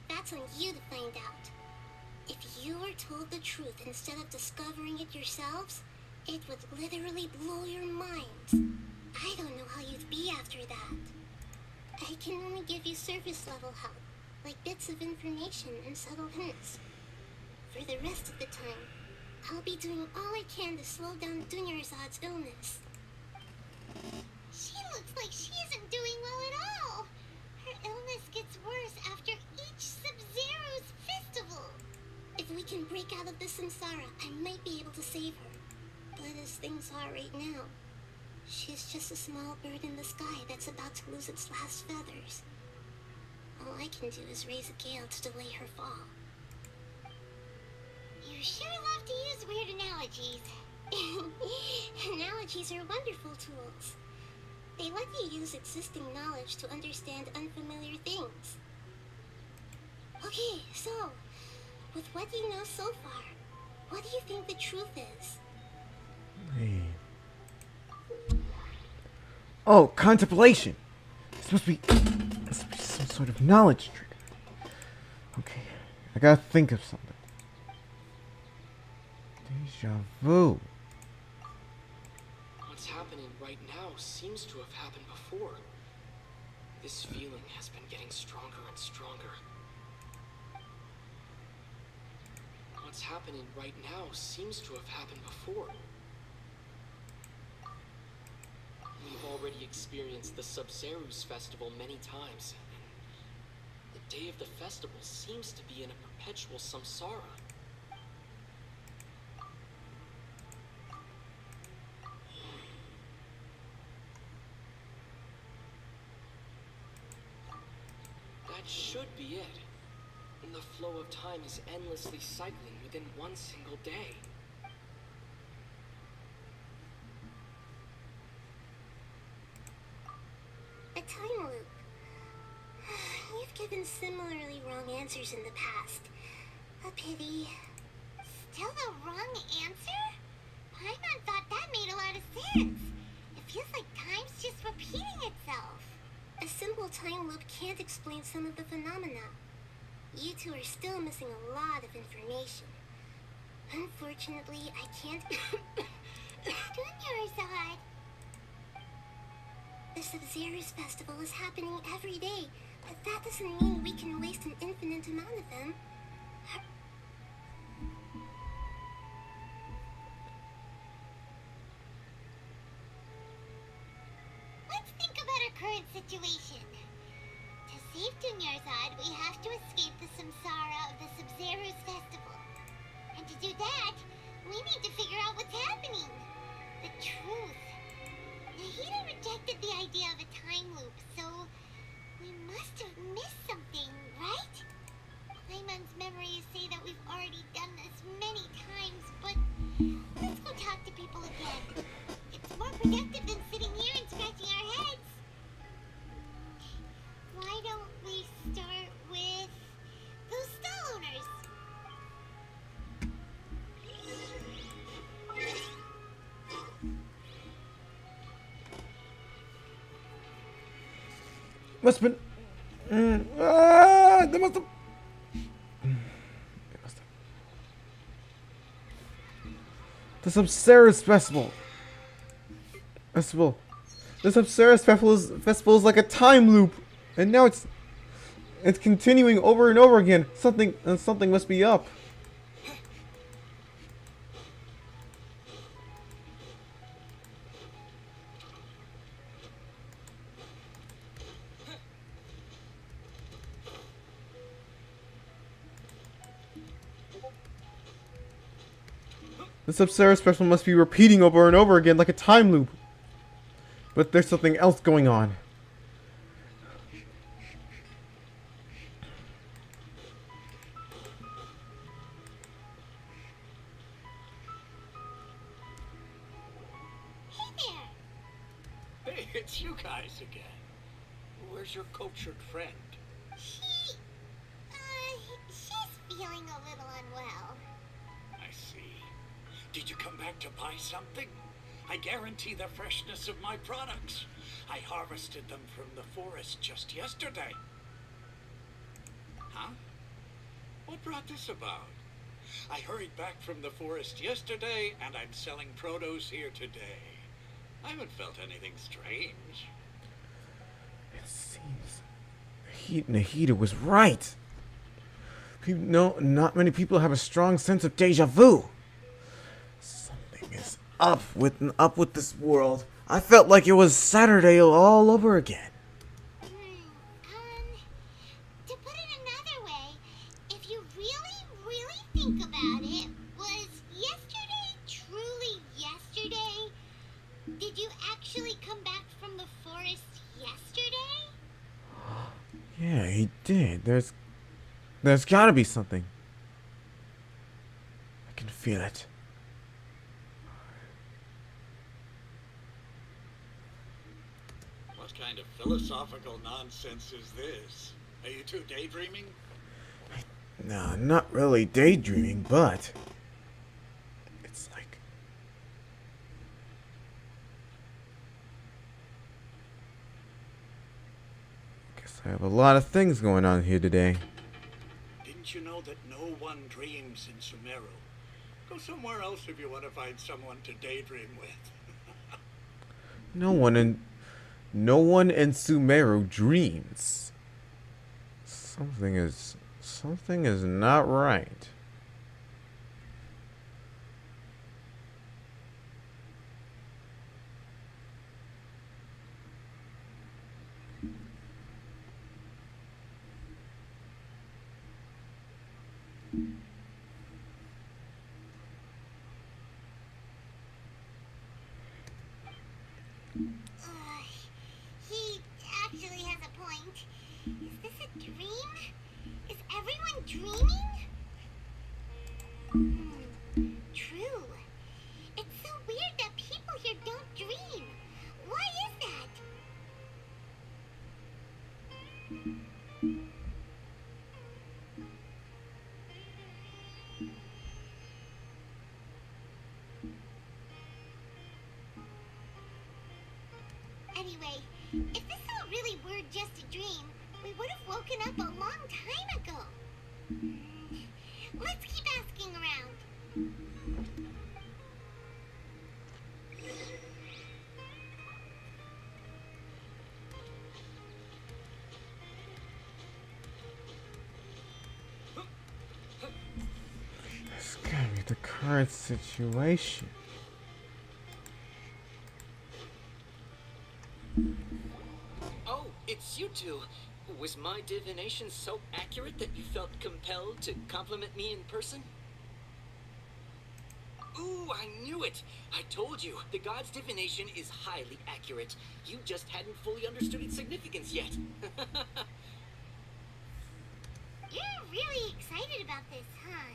that's on you to find out. If you were told the truth instead of discovering it yourselves, it would literally blow your minds. I don't know how you'd be after that. I can only give you surface level help, like bits of information and subtle hints. For the rest of the time, I'll be doing all I can to slow down Dunyarzad's illness. She looks like she isn't doing well at all. Her illness gets worse after each Sabsaruz festival. If we can break out of the samsara, I might be able to save her. But as things are right now, she's just a small bird in the sky that's about to lose its last feathers. All I can do is raise a gale to delay her fall. You sure love to use weird analogies. Analogies are wonderful tools. They let you use existing knowledge to understand unfamiliar things. Okay, so, with what you know so far, what do you think the truth is? Hey. Oh, contemplation! It's supposed to be some sort of knowledge trigger. Okay, I gotta think of something. Deja vu. What's happening right now seems to have happened before. This feeling has been getting stronger and stronger. What's happening right now seems to have happened before. We've already experienced the Sabsaruz festival many times. The day of the festival seems to be in a perpetual samsara. That should be it. And the flow of time is endlessly cycling within one single day. A time loop. You've given similarly wrong answers in the past. A pity. Still the wrong answer? Paimon thought that made a lot of sense. It feels like time's just repeating itself. A simple time loop can't explain some of the phenomena. You two are still missing a lot of information. Unfortunately, I can't... Dunyarzad. The Sabsaruz festival is happening every day, but that doesn't mean we can waste an infinite amount of them. situation. To save Dunyarzad, we have to escape the samsara of the Sabsaruz festival. And to do that, we need to figure out what's happening. The truth. Nahida rejected the idea of a time loop, so we must have missed something, right? Clayman's memories say that we've already done this many times, but let's go talk to people again. It's more productive than sitting here and scratching our heads. Why don't we start with those stall owners? Must have been. They must have. The Sabsaruz festival. The Sabsaruz festival is like a time loop, and now it's continuing over and over again. Something must be up. The Sabsaruz special must be repeating over and over again like a time loop. But there's something else going on. Hey, it's you guys again. Where's your cultured friend? She's feeling a little unwell. I see. Did you come back to buy something? I guarantee the freshness of my products. I harvested them from the forest just yesterday. Huh? What brought this about? I hurried back from the forest yesterday, and I'm selling produce here today. I haven't felt anything strange. It seems Nahida was right. Not many people have a strong sense of deja vu. Something is up with this world. I felt like it was Saturday all over again. To put it another way, if you really think about it, was yesterday truly yesterday? Did you actually come back from the forest yesterday? Yeah, he did. There's gotta be something. I can feel it. What kind of philosophical nonsense is this? Are you two daydreaming? No, not really daydreaming, but it's like I guess I have a lot of things going on here today. Didn't you know that no one dreams in Sumeru? Go somewhere else if you want to find someone to daydream with. No one in Sumeru dreams. Something is not right. He actually has a point. Is this a dream? Is everyone dreaming? True. It's so weird that people here don't dream. Why is that? Anyway, if this all really were just a dream, we would have woken up a long time ago. Let's keep asking around. This gotta be the current situation. Oh, to. Was my divination so accurate that you felt compelled to compliment me in person? Ooh, I knew it! I told you, the god's divination is highly accurate. You just hadn't fully understood its significance yet. You're really excited about this, huh?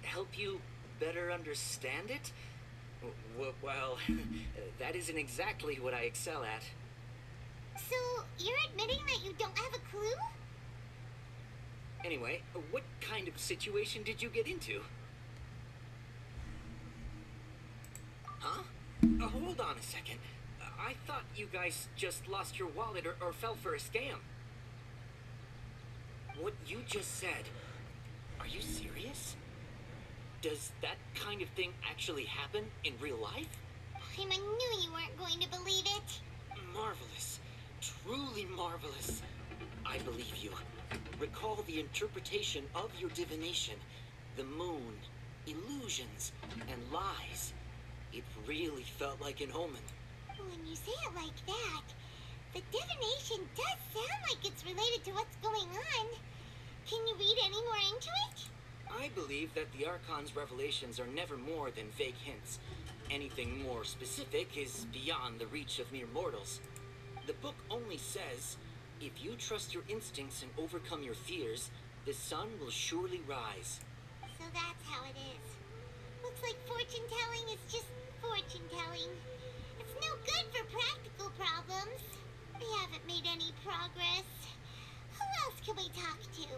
Help you better understand it? Well, that isn't exactly what I excel at. So, you're admitting that you don't have a clue? Anyway, what kind of situation did you get into? Huh? Hold on a second. I thought you guys just lost your wallet or fell for a scam. What you just said, are you serious? Does that kind of thing actually happen in real life? I knew you weren't going to believe it. Marvelous. Truly marvelous. I believe you. Recall the interpretation of your divination. The moon, illusions, and lies. It really felt like an omen. When you say it like that, the divination does sound like it's related to what's going on. Can you read any more into it? I believe that the Archon's revelations are never more than vague hints. Anything more specific is beyond the reach of mere mortals. The book only says, if you trust your instincts and overcome your fears, the sun will surely rise. So that's how it is. Looks like fortune-telling is just fortune-telling. It's no good for practical problems. We haven't made any progress. Who else can we talk to?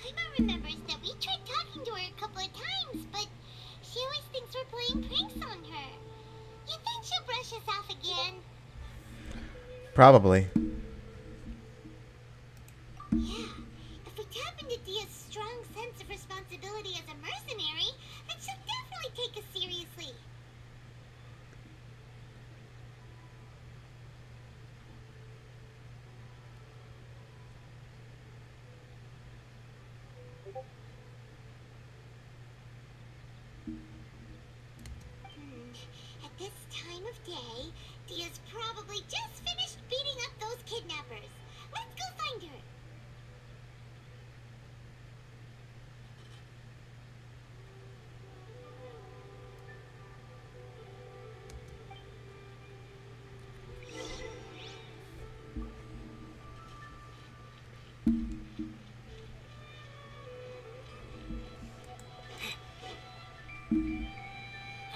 Paimon remembers that we tried talking to her a couple of times, but she always thinks we're playing pranks on her. You think she'll brush us off again? Probably. Yeah. If we tap into Dia's strong sense of responsibility as a mercenary, then she'll definitely take us seriously. At this time of day, Dia's probably just finished beating up those kidnappers. Let's go find her.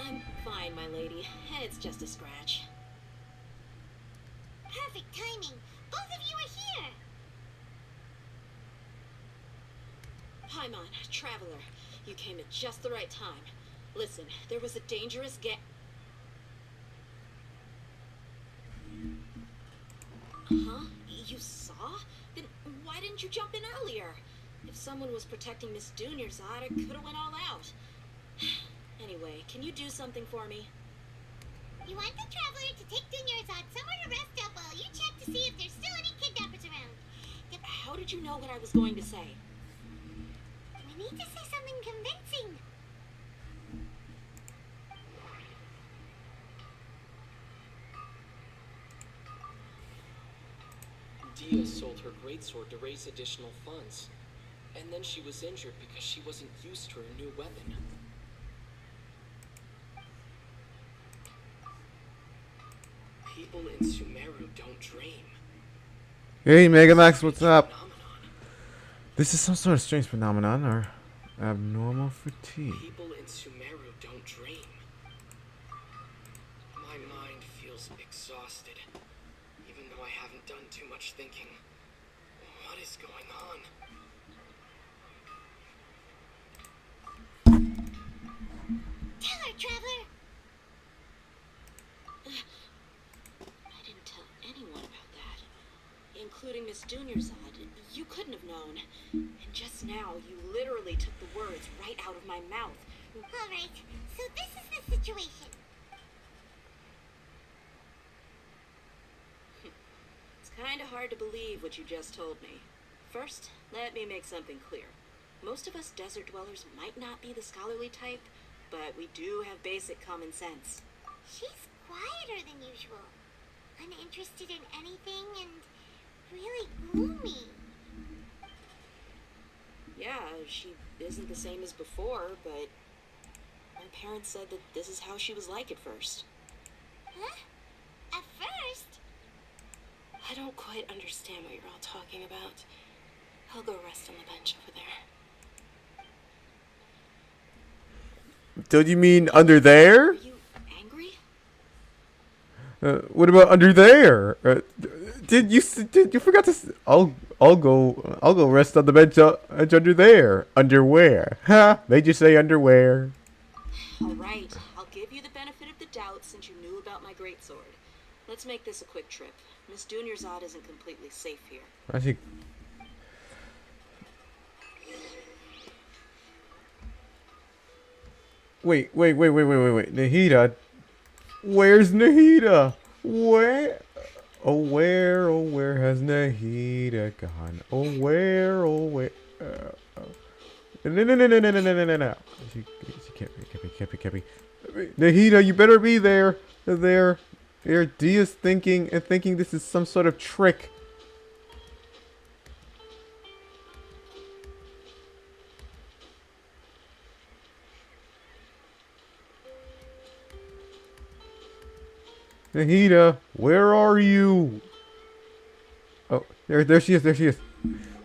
I'm fine, my lady. It's just a scratch. Perfect timing. Both of you are here. Paimon, Traveler, you came at just the right time. Listen, there was a dangerous Huh? You saw? Then why didn't you jump in earlier? If someone was protecting Miss Dunyarzad, I could have went all out. Anyway, can you do something for me? You want the Traveler to take Dunyarzad somewhere to rest up while you check to see if there's still any kidnappers around. How did you know what I was going to say? We need to say something convincing. Dia sold her greatsword to raise additional funds. And then she was injured because she wasn't used to her new weapon. People in Sumeru don't dream. Hey, Megamax, what's up? Phenomenon. This is some sort of strange phenomenon or abnormal fatigue. People in Sumeru don't dream. My mind feels exhausted, even though I haven't done too much thinking. What is going on? Tell her, Traveler. I didn't tell anyone about that, including Miss Dunyarzad. You couldn't have known. And just now, you literally took the words right out of my mouth. All right, so this is the situation. It's kind of hard to believe what you just told me. First, let me make something clear. Most of us desert dwellers might not be the scholarly type, but we do have basic common sense. She's quieter than usual. uninterested in anything and really gloomy. Yeah, she isn't the same as before, but my parents said that this is how she was like at first. Huh? At first? I don't quite understand what you're all talking about. I'll go rest on the bench over there. Don't you mean under there? Are you angry? What about under there? Did you forgot to? I'll go rest on the bench under there. Underwear? Ha! Made you say underwear. All right, I'll give you the benefit of the doubt since you knew about my greatsword. Let's make this a quick trip. Miss Dunyarzad isn't completely safe here. I think. Wait. Nahida. Where's Nahida? Where? Oh, where has Nahida gone? Oh, where? No. She can't be. Nahida, you better be there. There. Dia's thinking this is some sort of trick. Nahida, where are you? Oh, there she is. Oh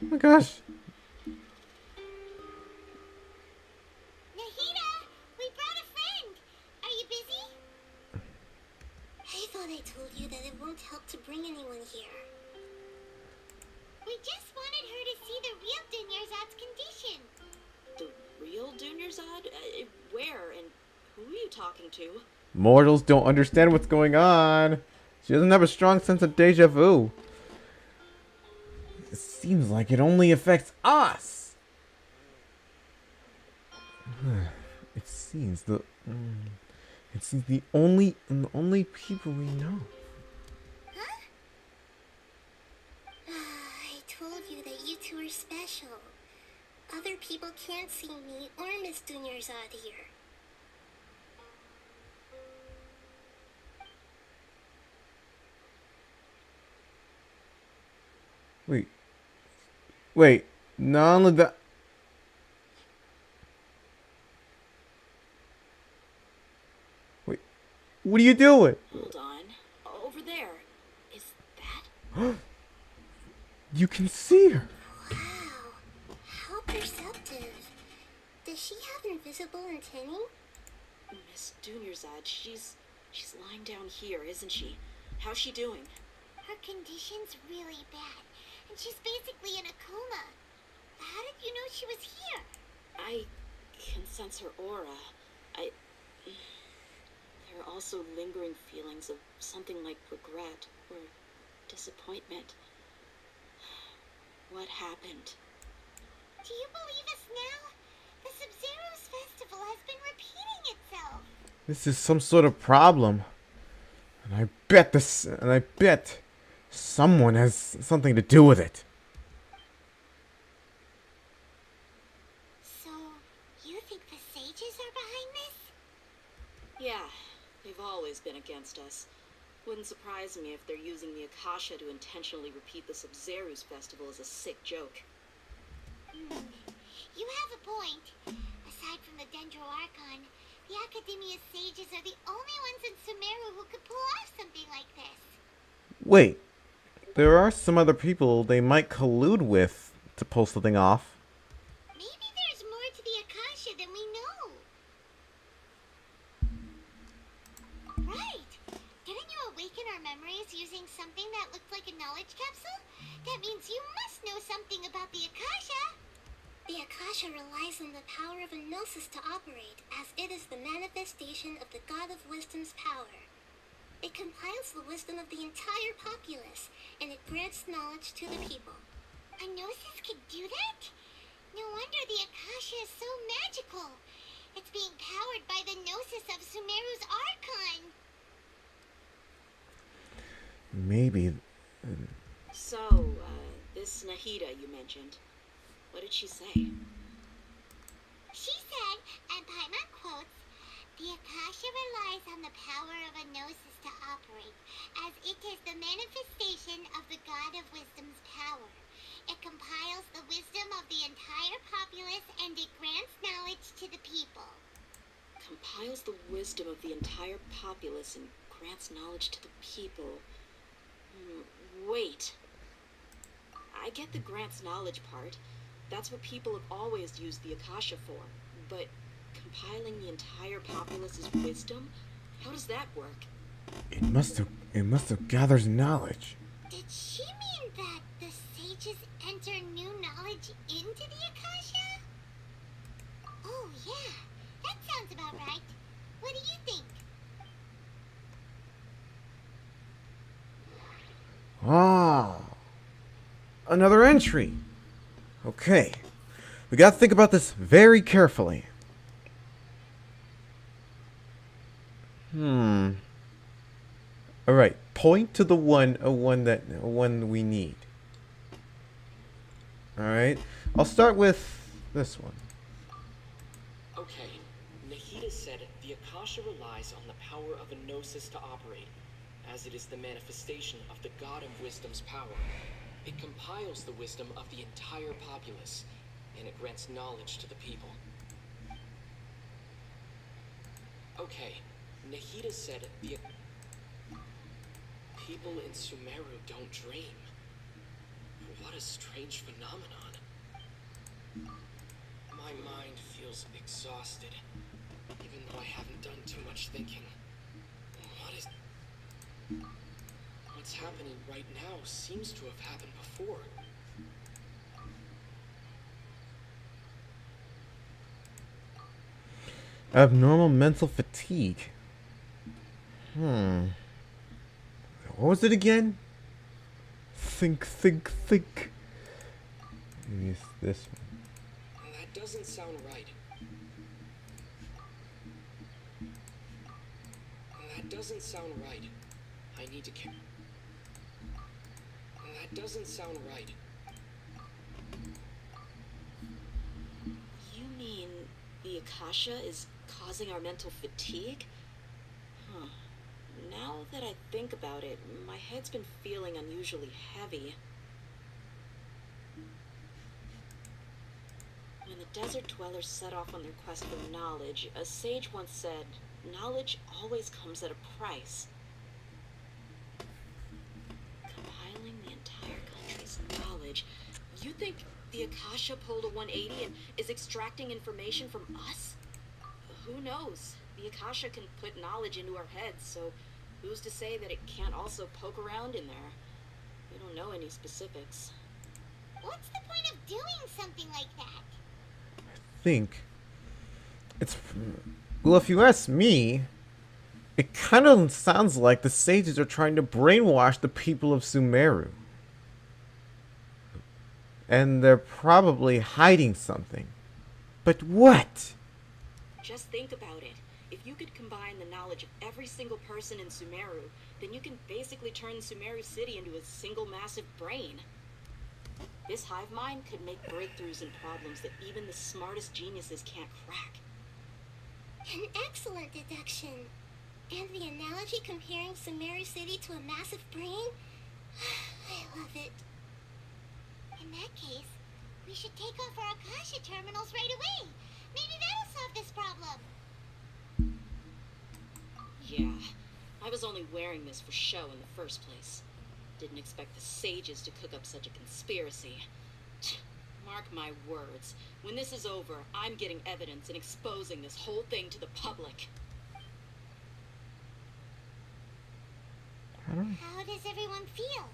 my gosh. Nahida, we brought a friend. Are you busy? I thought I told you that it won't help to bring anyone here. We just wanted her to see the real Dunyarzad's condition. The real Dunyarzad? Where and who are you talking to? Mortals don't understand what's going on. She doesn't have a strong sense of deja vu. It seems like it only affects us. It seems the only people we know. Huh? I told you that you two are special. Other people can't see me or Miss Dunyarzad here. Wait, not only that. Wait, what are you doing? Hold on. Over there. Is that? You can see her. Wow, how perceptive. Does she have invisible antennae? Miss Dunyarzad, she's lying down here, isn't she? How's she doing? Her condition's really bad, and she's basically in a coma. How did you know she was here? I can sense her aura. There are also lingering feelings of something like regret or disappointment. What happened? Do you believe us now? The Sabsaruz festival has been repeating itself. This is some sort of problem. And I bet someone has something to do with it. So, you think the sages are behind this? Yeah, they've always been against us. Wouldn't surprise me if they're using the Akasha to intentionally repeat the Sabsaruz festival as a sick joke. You have a point. Aside from the Dendro Archon, the Academia sages are the only ones in Sumeru who could pull off something like this. Wait, there are some other people they might collude with to pull something off. Maybe there's more to the Akasha than we know. Right. Didn't you awaken our memories using something that looked like a knowledge capsule? That means you must know something about the Akasha. The Akasha relies on the power of a gnosis to operate, as it is the manifestation of the God of Wisdom's power. It compiles the wisdom of the entire populace, and it grants knowledge to the people. A gnosis could do that? No wonder the Akasha is so magical. It's being powered by the gnosis of Sumeru's Archon. Maybe. So, this Nahida you mentioned, what did she say? She said, and Paimon quotes, The Akasha relies on the power of a gnosis to operate, as it is the manifestation of the God of Wisdom's power. It compiles the wisdom of the entire populace and it grants knowledge to the people. Compiles the wisdom of the entire populace and grants knowledge to the people. Wait. I get the grants knowledge part. That's what people have always used the Akasha for. But compiling the entire populace's wisdom? How does that work? It must have gathered knowledge. Did she mean that the sages enter new knowledge into the Akasha? Oh yeah, that sounds about right. What do you think? Ah, another entry. Okay, we gotta think about this very carefully. All right, point to the one we need. All right, I'll start with this one. Okay, Nahida said the Akasha relies on the power of a gnosis to operate, as it is the manifestation of the God of Wisdom's power. It compiles the wisdom of the entire populace, and it grants knowledge to the people. Okay, Nahida said the people in Sumeru don't dream. What a strange phenomenon. My mind feels exhausted, even though I haven't done too much thinking. What's happening right now seems to have happened before. Abnormal mental fatigue. What was it again? Think. Maybe it's this one. That doesn't sound right. That doesn't sound right. I need to That doesn't sound right. You mean the Akasha is causing our mental fatigue? Huh. Now that I think about it, my head's been feeling unusually heavy. When the desert dwellers set off on their quest for knowledge, a sage once said, knowledge always comes at a price. Compiling the entire country's knowledge. You think the Akasha pulled a 180 and is extracting information from us? Who knows? The Akasha can put knowledge into our heads, so who's to say that it can't also poke around in there? We don't know any specifics. What's the point of doing something like that? Think it's, well, if you ask me, it kind of sounds like the sages are trying to brainwash the people of Sumeru, and they're probably hiding something. But what? Just think about it. If you could combine the knowledge of every single person in Sumeru, then you can basically turn Sumeru City into a single massive brain. This hive mind could make breakthroughs in problems that even the smartest geniuses can't crack. An excellent deduction. And the analogy comparing Sumeru City to a massive brain? I love it. In that case, we should take off our Akasha terminals right away. Maybe that'll solve this problem. Yeah, I was only wearing this for show in the first place. Didn't expect the sages to cook up such a conspiracy. Mark my words, when this is over, I'm getting evidence and exposing this whole thing to the public. How does everyone feel?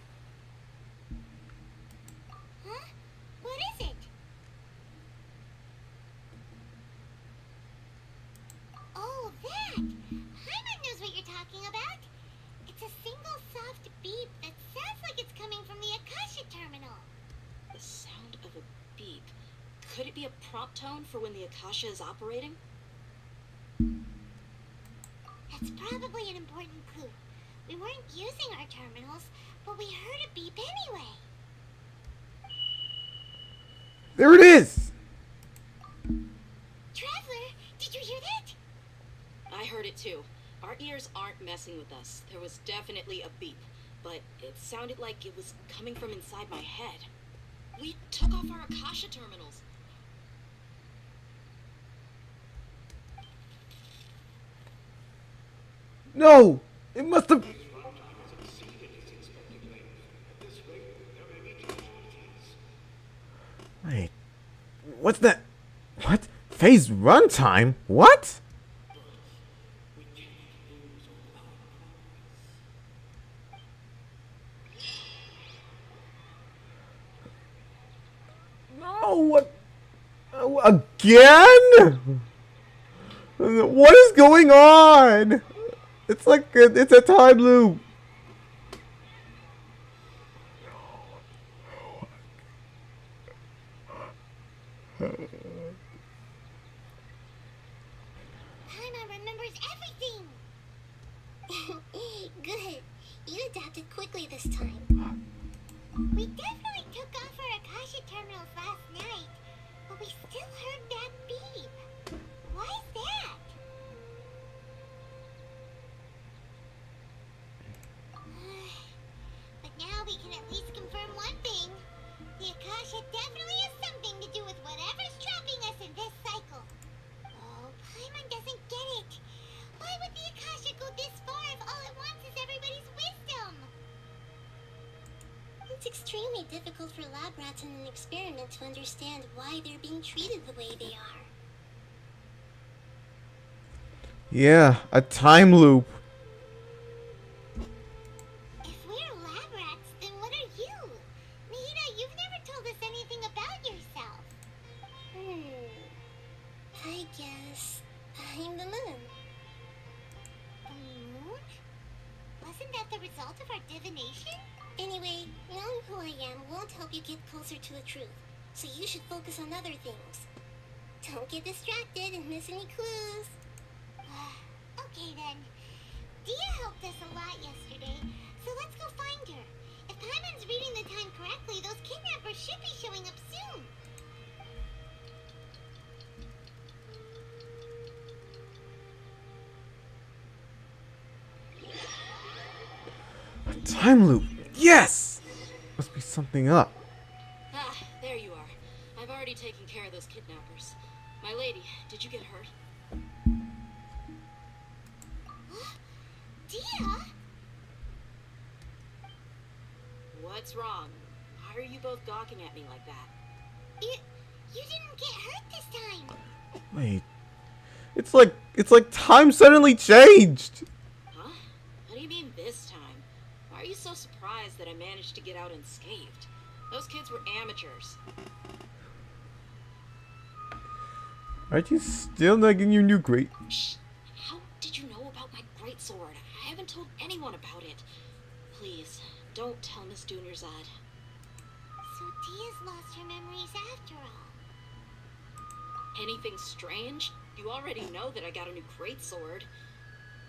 Huh? What is it? Oh, that! Hyman knows what you're talking about. It's a single soft beep that sounds like it's coming from the Akasha terminal. The sound of a beep. Could it be a prompt tone for when the Akasha is operating? That's probably an important clue. We weren't using our terminals, but we heard a beep anyway. There it is! Traveler, did you hear that? I it too. Our ears aren't messing with us. There was definitely a beep, but it sounded like it was coming from inside my head. We took off our Akasha terminals. No! It must have... Wait. What's that? What? Phase runtime? What? No! What? Again? What is going on? It's like it's a time loop. Paimon remembers everything! Good. You adapted quickly this time. We definitely took off our Akasha terminals last night, but we still heard that beep. Why is that? But now we can at least confirm one thing. The Akasha definitely has something to do with whatever's trapping us in this cycle. Oh, Paimon doesn't get it. Why would the Akasha go this far if all it wants is everybody's wisdom? It's extremely difficult for lab rats in an experiment to understand why they're being treated the way they are. Yeah, a time loop. If we're lab rats, then what are you? Nihida, you've never told us anything about yourself. I guess I'm the moon. The moon? Wasn't that the result of our divination? Anyway, knowing who I am won't help you get closer to the truth, so you should focus on other things. Don't get distracted and miss any clues. Okay then. Dia helped us a lot yesterday, so let's go find her. If Paimon's reading the time correctly, those kidnappers should be showing up soon. A time loop. Yes! Must be something up. Ah, there you are. I've already taken care of those kidnappers. My lady, did you get hurt? Dia? What's wrong? Why are you both gawking at me like that? You didn't get hurt this time. Wait. It's like time suddenly changed. Huh? What do you mean this time? Why are you so surprised that I managed to get out unscathed? Those kids were amateurs. Aren't you still not getting your new grade? Shh! How did you know about my greatsword? I haven't told anyone about it. Please, don't tell Miss Dunyarzad. So Dia's lost her memories after all. Anything strange? You already know that I got a new greatsword.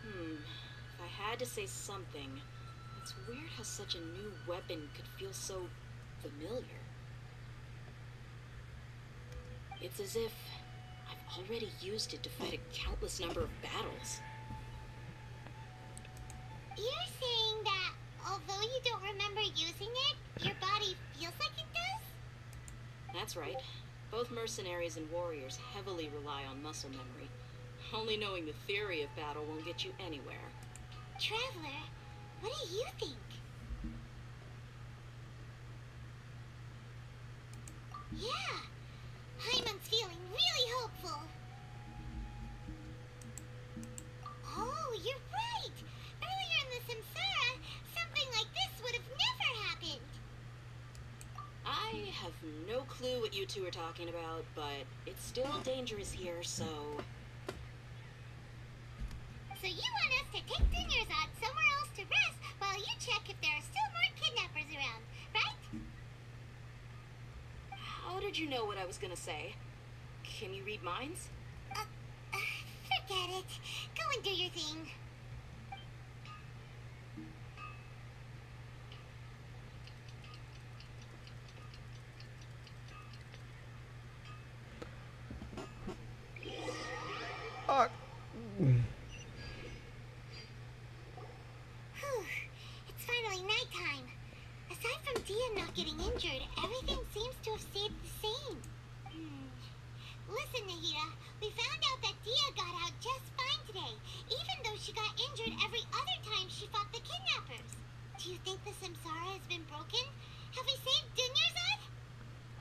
If I had to say something, it's weird how such a new weapon could feel so familiar. It's as if I've already used it to fight a countless number of battles. You're saying that although you don't remember using it, your body feels like it does? That's right. Both mercenaries and warriors heavily rely on muscle memory. Only knowing the theory of battle won't get you anywhere. Traveler, what do you think? Yeah, Hyman's feeling really hopeful. Oh, you're right. Earlier in the Samsara, something like this would have never happened. I have no clue what you two are talking about, but it's still dangerous here, so... So you want us to take Dunyarzad somewhere else to rest while you check if there are still more kidnappers around, right? How did you know what I was gonna say? Can you read minds? Forget it. Go and do your thing.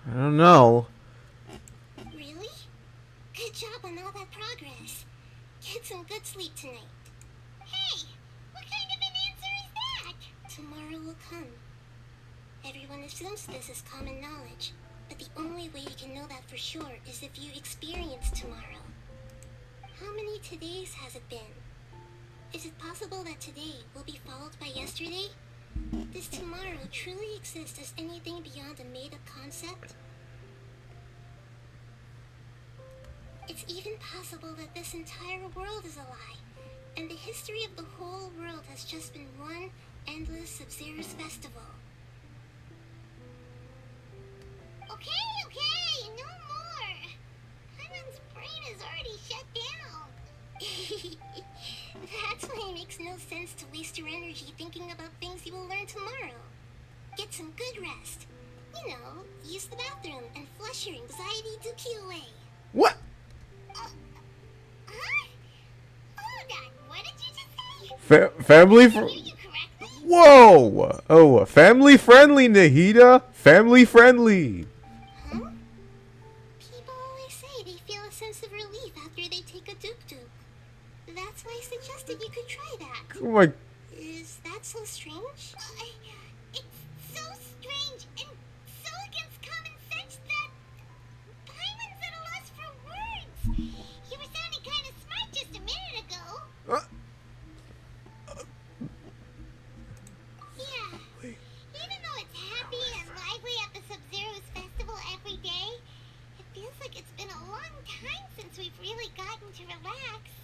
I don't know. Really? Good job on all that progress. Get some good sleep tonight. Hey, what kind of an answer is that? Tomorrow will come. Everyone assumes this is common knowledge, but the only way you can know that for sure is if you experience tomorrow. How many todays has it been? Is it possible that today will be followed by yesterday? Does tomorrow truly exist as anything beyond a made-up concept? It's even possible that this entire world is a lie, and the history of the whole world has just been one endless Sabsaruz festival. Okay, no more. Hyman's brain is already shut down. That's why it makes no sense to waste your energy thinking about things you will learn tomorrow. Get some good rest. You know, use the bathroom and flush your anxiety dookie away. What? Huh? Hold on, what did you just say? Family Did I fr- hear you correctly? Whoa! Oh, family friendly, Nahida. Family friendly. Huh? People always say they feel a sense of relief after they take a duk-duk. That's why I suggested you could try that. Oh my. Is that so strange? It's so strange and so against common sense that Hyman's at a loss for words. You were sounding kind of smart just a minute ago. Yeah. Even though it's happy and lively at the Sabsaruz festival every day, it feels like it's been a long time since we've really gotten to relax.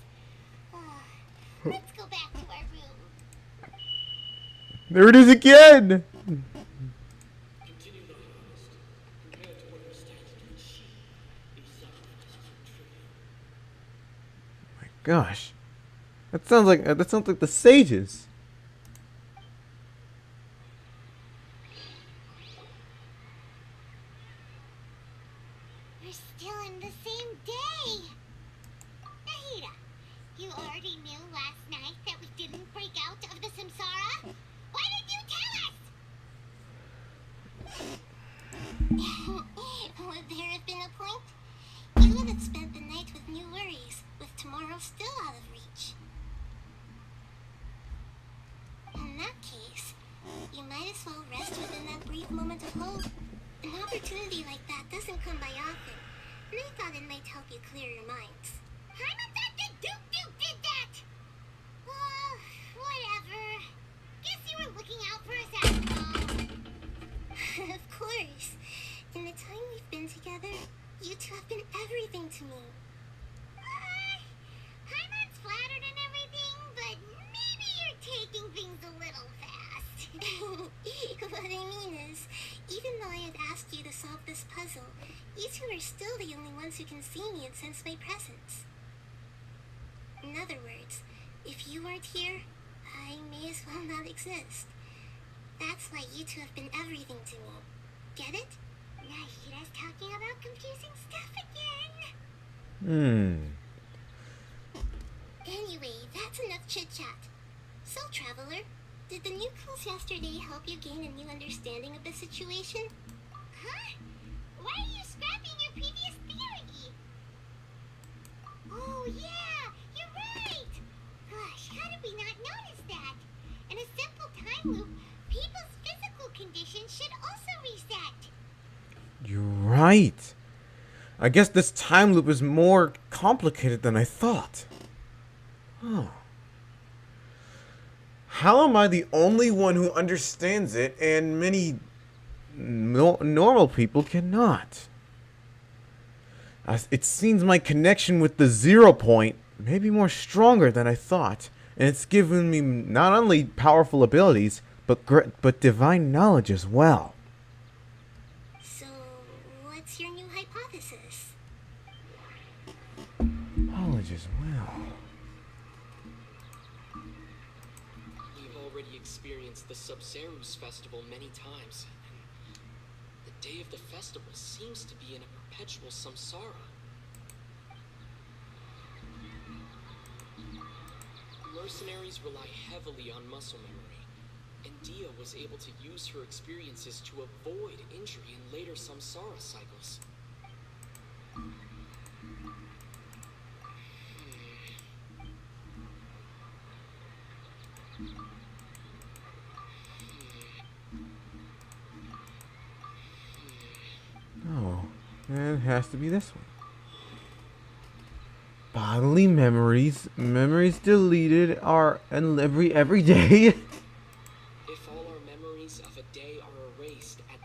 Let's go back to our room. There it is again. Continue the harvest. Compared to what was standard in Shi, these sacrifices are trivial. My gosh, that sounds like the sages. We're still in the same day. Nahida, you already knew last night that we didn't break out of the samsara? Why did you tell us? Would there have been a point? You would have spent the night with new worries, with tomorrow still out of reach. In that case, you might as well rest within that brief moment of hope. An opportunity like that doesn't come by often, and I thought it might help you clear your minds. Hyman thought the Duke did that! Whatever. Guess you were looking out for us after all. Of course. In the time we've been together, you two have been everything to me. Hyman's flattered and everything, but maybe you're taking things a little fast. What I mean is, even though I had asked you to solve this puzzle, you two are still the only ones who can see me and sense my presence. In other words, if you weren't here, I may as well not exist. That's why you two have been everything to me. Get it? Nahida's talking about confusing stuff Hmm. again. Anyway, that's enough chit-chat. So, Traveler, did the new clues yesterday help you gain a new understanding of the situation? Huh? Why are you scrapping your previous theory? Oh, yeah, you're right. Gosh, how did we not notice that? In a simple time loop, people's physical conditions should also reset. You're right. I guess this time loop is more complicated than I thought. Oh. How am I the only one who understands it and many normal people cannot? As it seems my connection with the 0 point may be more stronger than I thought, and it's given me not only powerful abilities, but divine knowledge as well. So, what's your new hypothesis? Knowledge as well. We've already experienced the Sabsaruz festival many times, and the day of the festival seems to be in a perpetual samsara. Mercenaries rely heavily on muscle memory. and Dia was able to use her experiences to avoid injury in later samsara cycles. Oh, it has to be this one. Bodily memories. Memories deleted are every day. If all our memories of a day are erased at...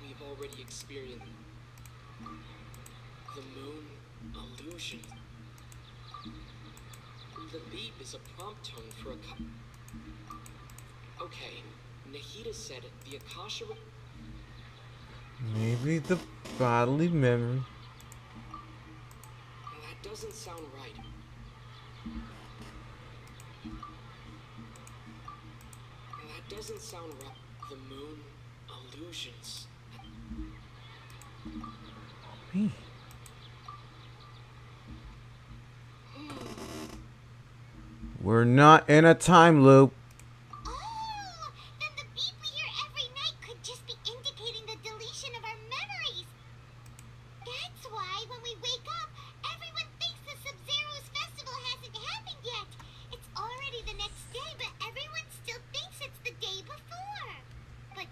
We've already experienced the moon illusion. The beep is a prompt tone for a Okay, Nahida said the Akasha... Maybe the bodily memory. That doesn't sound right. That doesn't sound right. The moon illusions. Me. We're not in a time loop. Oh, then the beep we hear every night could just be indicating the deletion of our memories. That's why when we wake up, everyone thinks the Sabsaruz festival hasn't happened yet. It's already the next day, but everyone still thinks it's the day before. But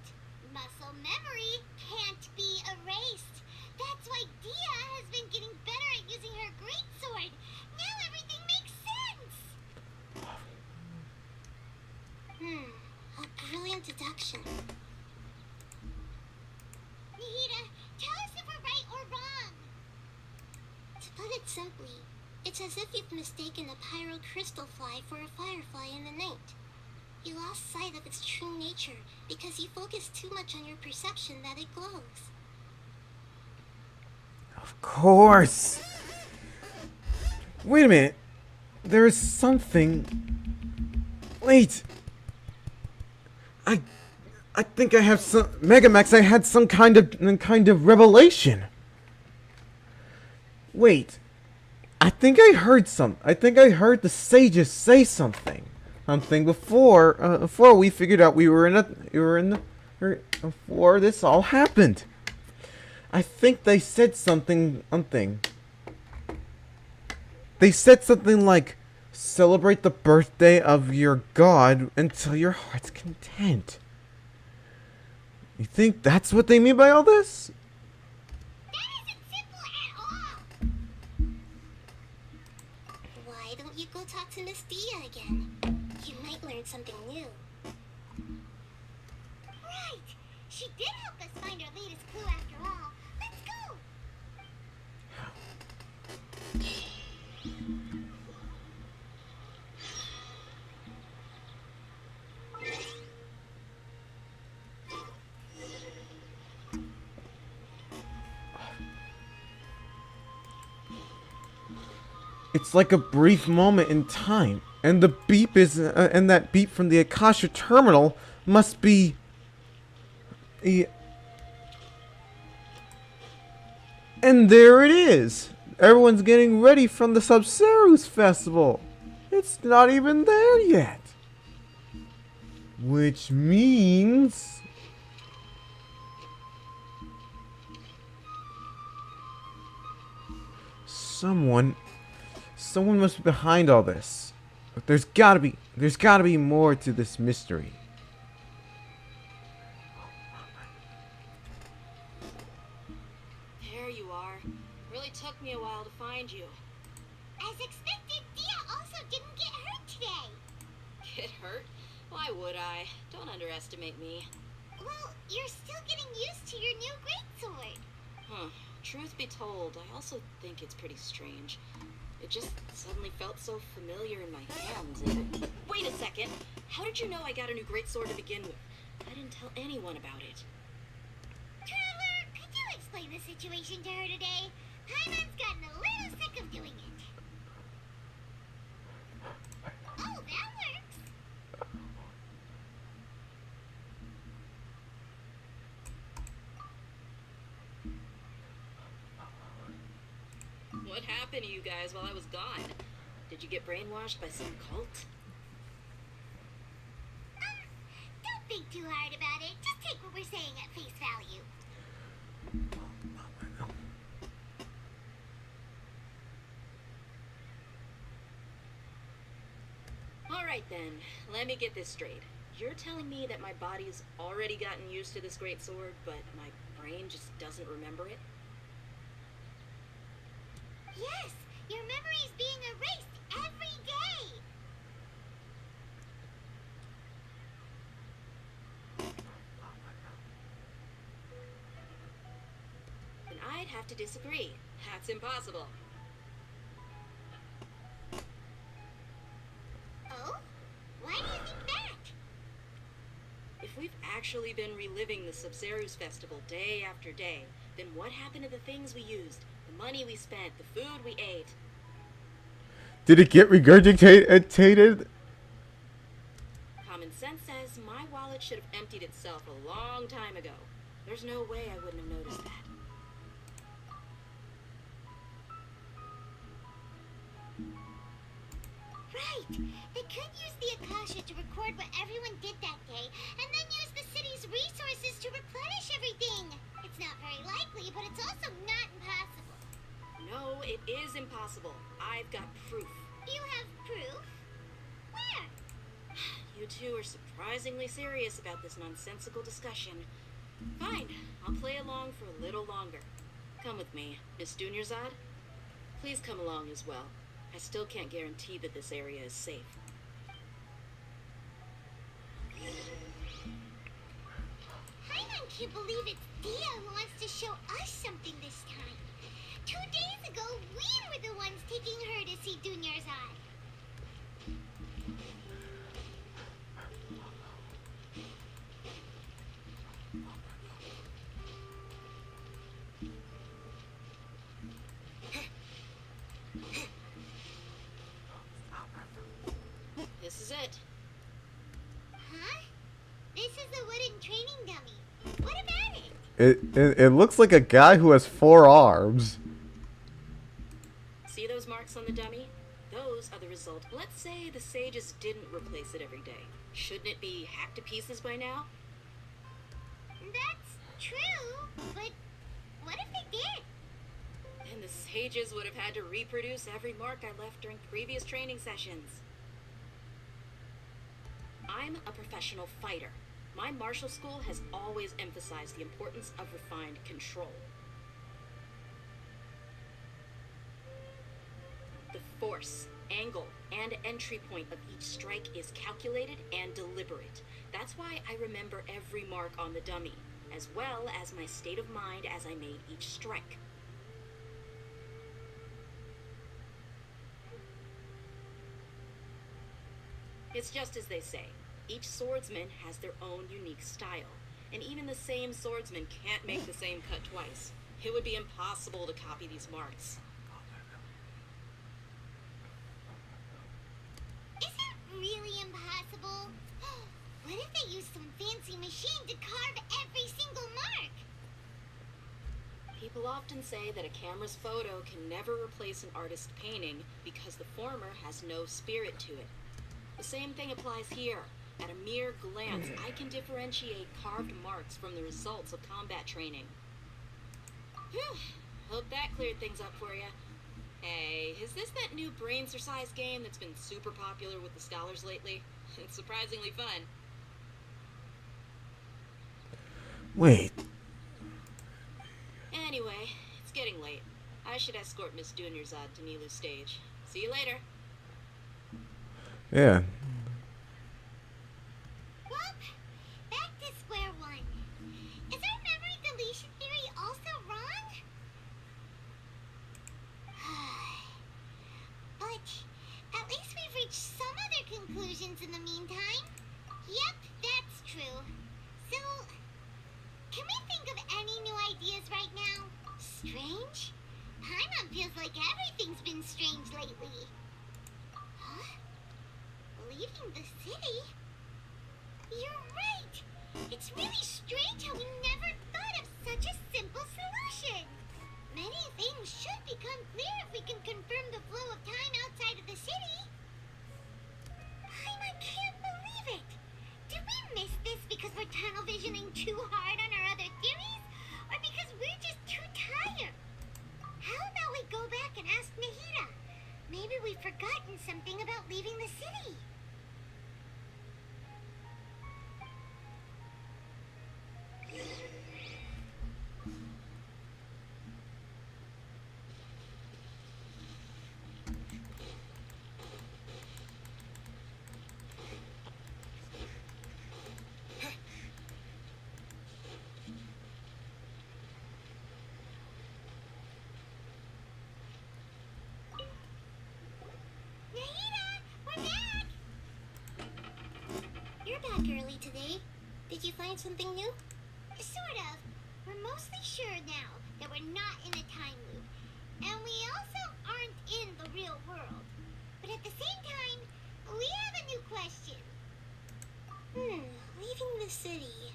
muscle memory can't be erased. That's why Dia has been getting better at using her greatsword. Now everything makes sense. A brilliant deduction. Nahida, tell us if we're right or wrong. To put it simply, it's as if you've mistaken a pyro crystal fly for a firefly in the night. You lost sight of its true nature because you focused too much on your perception that it glows. Of course. Wait a minute. There is something. Wait. I think I have some Megamax. I had some kind of revelation. Wait. I think I heard the sages say something. Before we figured out before this all happened. I think they said something. They said something like, celebrate the birthday of your god until your heart's content. You think that's what they mean by all this? That isn't simple at all. Why don't you go talk to Miss Dia again? You might learn something new. Right! She did help us find our latest clue after all. Let's go! It's like a brief moment in time, and the beep and that beep from the Akasha terminal must be. And there it is. Everyone's getting ready from the Sabsaruz festival. It's not even there yet. Which means someone must be behind all this. But there's gotta be more to this mystery. There you are. Really took me a while to find you. As expected, Dia also didn't get hurt today. Get hurt? Why would I? Don't underestimate me. Well, you're still getting used to your new greatsword. Huh. Truth be told, I also think it's pretty strange. It just suddenly felt so familiar in my hands. And wait a second. How did you know I got a new greatsword to begin with? I didn't tell anyone about it. Trevor, could you explain the situation to her today? Paimon's gotten a little sick of doing it. Oh, that works. What happened to you guys while I was gone? Did you get brainwashed by some cult? Don't think too hard about it. Just take what we're saying at face value. Alright then, let me get this straight. You're telling me that my body's already gotten used to this great sword, but my brain just doesn't remember it? Yes, your memory's being erased every day. Then I'd have to disagree. That's impossible. Oh? Why do you think that? If we've actually been reliving the Sabsaruz festival day after day, then what happened to the things we used? The money we spent, the food we ate? Did it get regurgitated? Common sense says my wallet should have emptied itself a long time ago. There's no way I wouldn't have noticed that. Right. They could use the Akasha to record what everyone did that day, and then use the city's resources to replenish everything. It's not very likely, but it's also not impossible. No, it is impossible. I've got proof. You have proof? Where? You two are surprisingly serious about this nonsensical discussion. Fine, I'll play along for a little longer. Come with me, Miss Dunyarzad. Please come along as well. I still can't guarantee that this area is safe. Paimon can't believe it's Dia who wants to show us something this time. 2 days ago, we were the ones taking her to see Dunyarzad. This is it. Huh? This is a wooden training dummy. What about it? It looks like a guy who has 4 arms. See those marks on the dummy? Those are the result. Let's say the sages didn't replace it every day. Shouldn't it be hacked to pieces by now? That's true, but what if they did? Then the sages would have had to reproduce every mark I left during previous training sessions. I'm a professional fighter. My martial school has always emphasized the importance of refined control. The force, angle, and entry point of each strike is calculated and deliberate. That's why I remember every mark on the dummy, as well as my state of mind as I made each strike. It's just as they say. Each swordsman has their own unique style, and even the same swordsman can't make the same cut twice. It would be impossible to copy these marks. Is it really impossible? What if they use some fancy machine to carve every single mark? People often say that a camera's photo can never replace an artist's painting because the former has no spirit to it. The same thing applies here. At a mere glance, I can differentiate carved marks from the results of combat training. Whew, hope that cleared things up for you. Hey, is this that new brain exercise game that's been super popular with the scholars lately? It's surprisingly fun. Wait. Anyway, it's getting late. I should escort Miss Dunyarzad to Nilu's stage. See you later. Yeah. Well, back to square one. Is our memory deletion theory also wrong? But at least we've reached some other conclusions in the meantime. Yep, that's true. So, can we think of any new ideas right now? Strange? Paimon feels like everything's been strange lately. Huh? Leaving the city? You're right! It's really strange how we never thought of such a simple solution! Many things should become clear if we can confirm the flow of time outside of the city. I can't believe it! Did we miss this because we're tunnel visioning too hard on our other theories? Or because we're just too tired? How about we go back and ask Nahida? Maybe we've forgotten something about leaving the city. Back early today. Did you find something new? Sort of. We're mostly sure now that we're not in a time loop. And we also aren't in the real world. But at the same time, we have a new question. Leaving the city.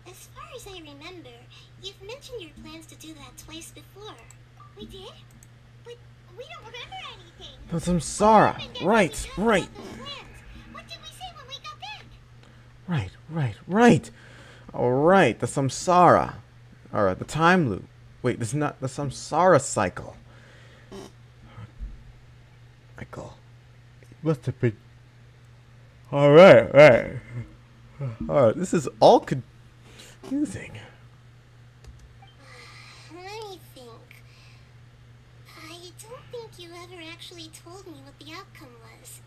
As far as I remember, you've mentioned your plans to do that twice before. We did? But we don't remember anything. The Samsara. Right. What did we say when we got back? Right. Alright, the Samsara. Alright, the time loop. Wait, this is not the Samsara cycle. Michael. It must have been. Alright. Alright, this is all confusing. Let me think. I don't think you ever actually told me what the outcome was.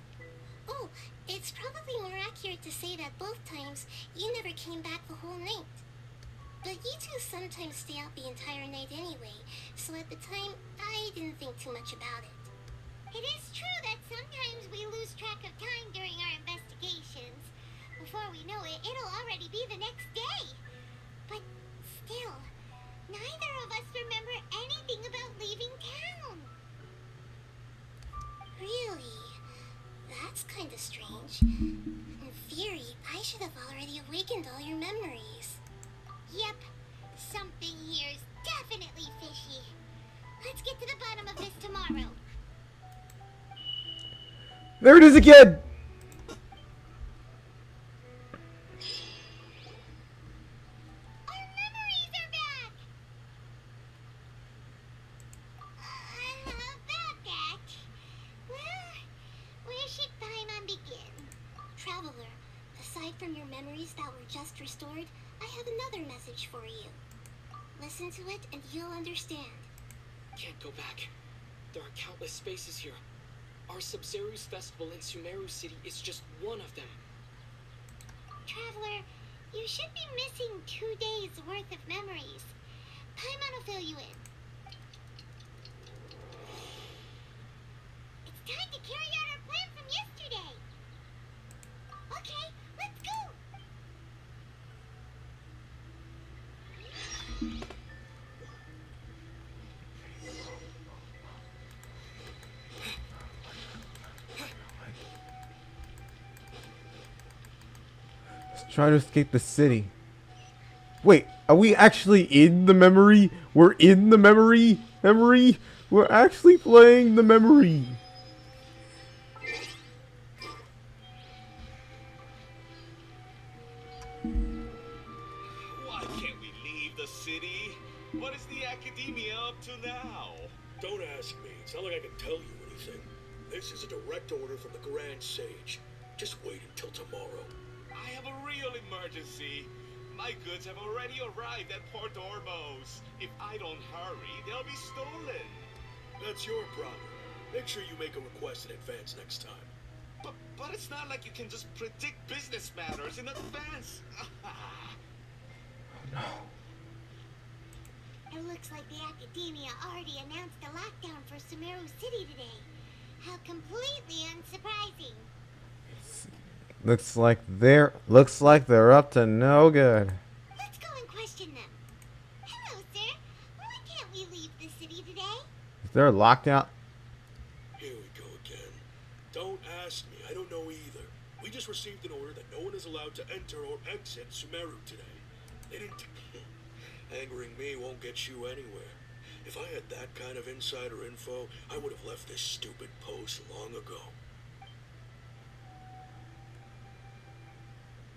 Oh, it's probably more accurate to say that both times you never came back the whole night. But you two sometimes stay out the entire night anyway, so at the time, I didn't think too much about it. It is true that sometimes we lose track of time during our investigations. Before we know it, it'll already be the next day. But still, neither of us remember anything about leaving town. Really? That's kinda strange. In theory, I should have already awakened all your memories. Yep, something here is definitely fishy. Let's get to the bottom of this tomorrow. There it is again! Our memories are back! About that, well, where should Paimon begin? Traveler, aside from your memories that were just restored, I have another message for you. Listen to it and you'll understand. Can't go back. There are countless spaces here. Our Sabsaruz festival in Sumeru City is just one of them. Traveler, you should be missing 2 days worth of memories. Paimon will fill you in. It's time to carry out our plan from yesterday. Okay, let's go. Let's try to escape the city. Wait, are we actually in the memory? We're in the memory? We're actually playing the memory. Why can't we leave the city? What is the academia up to now? Don't ask me. It's not like I can tell you anything. This is a direct order from the Grand Sage. Just wait until tomorrow. I have a real emergency. My goods have already arrived at Port Ormos. If I don't hurry, they'll be stolen. That's your problem. Make sure you make a request in advance next time. But it's not like you can just predict business matters in advance. It looks like the Academia already announced a lockdown for Sumeru City today. How completely unsurprising. Looks like they're up to no good. Let's go and question them. Hello, sir. Why can't we leave the city today? Is there a lockdown? Here we go again. Don't ask me. I don't know either. We just received an order that no one is allowed to enter or exit Sumeru today. They didn't... Angering me won't get you anywhere. If I had that kind of insider info, I would have left this stupid post long ago.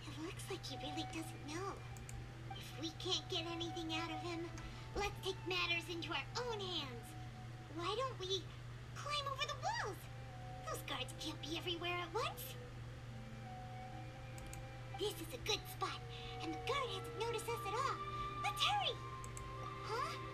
It looks like he really doesn't know. If we can't get anything out of him, let's take matters into our own hands. Why don't we climb over the walls? Those guards can't be everywhere at once. This is a good spot, and the guard hasn't noticed us at all. Let's hurry! Huh?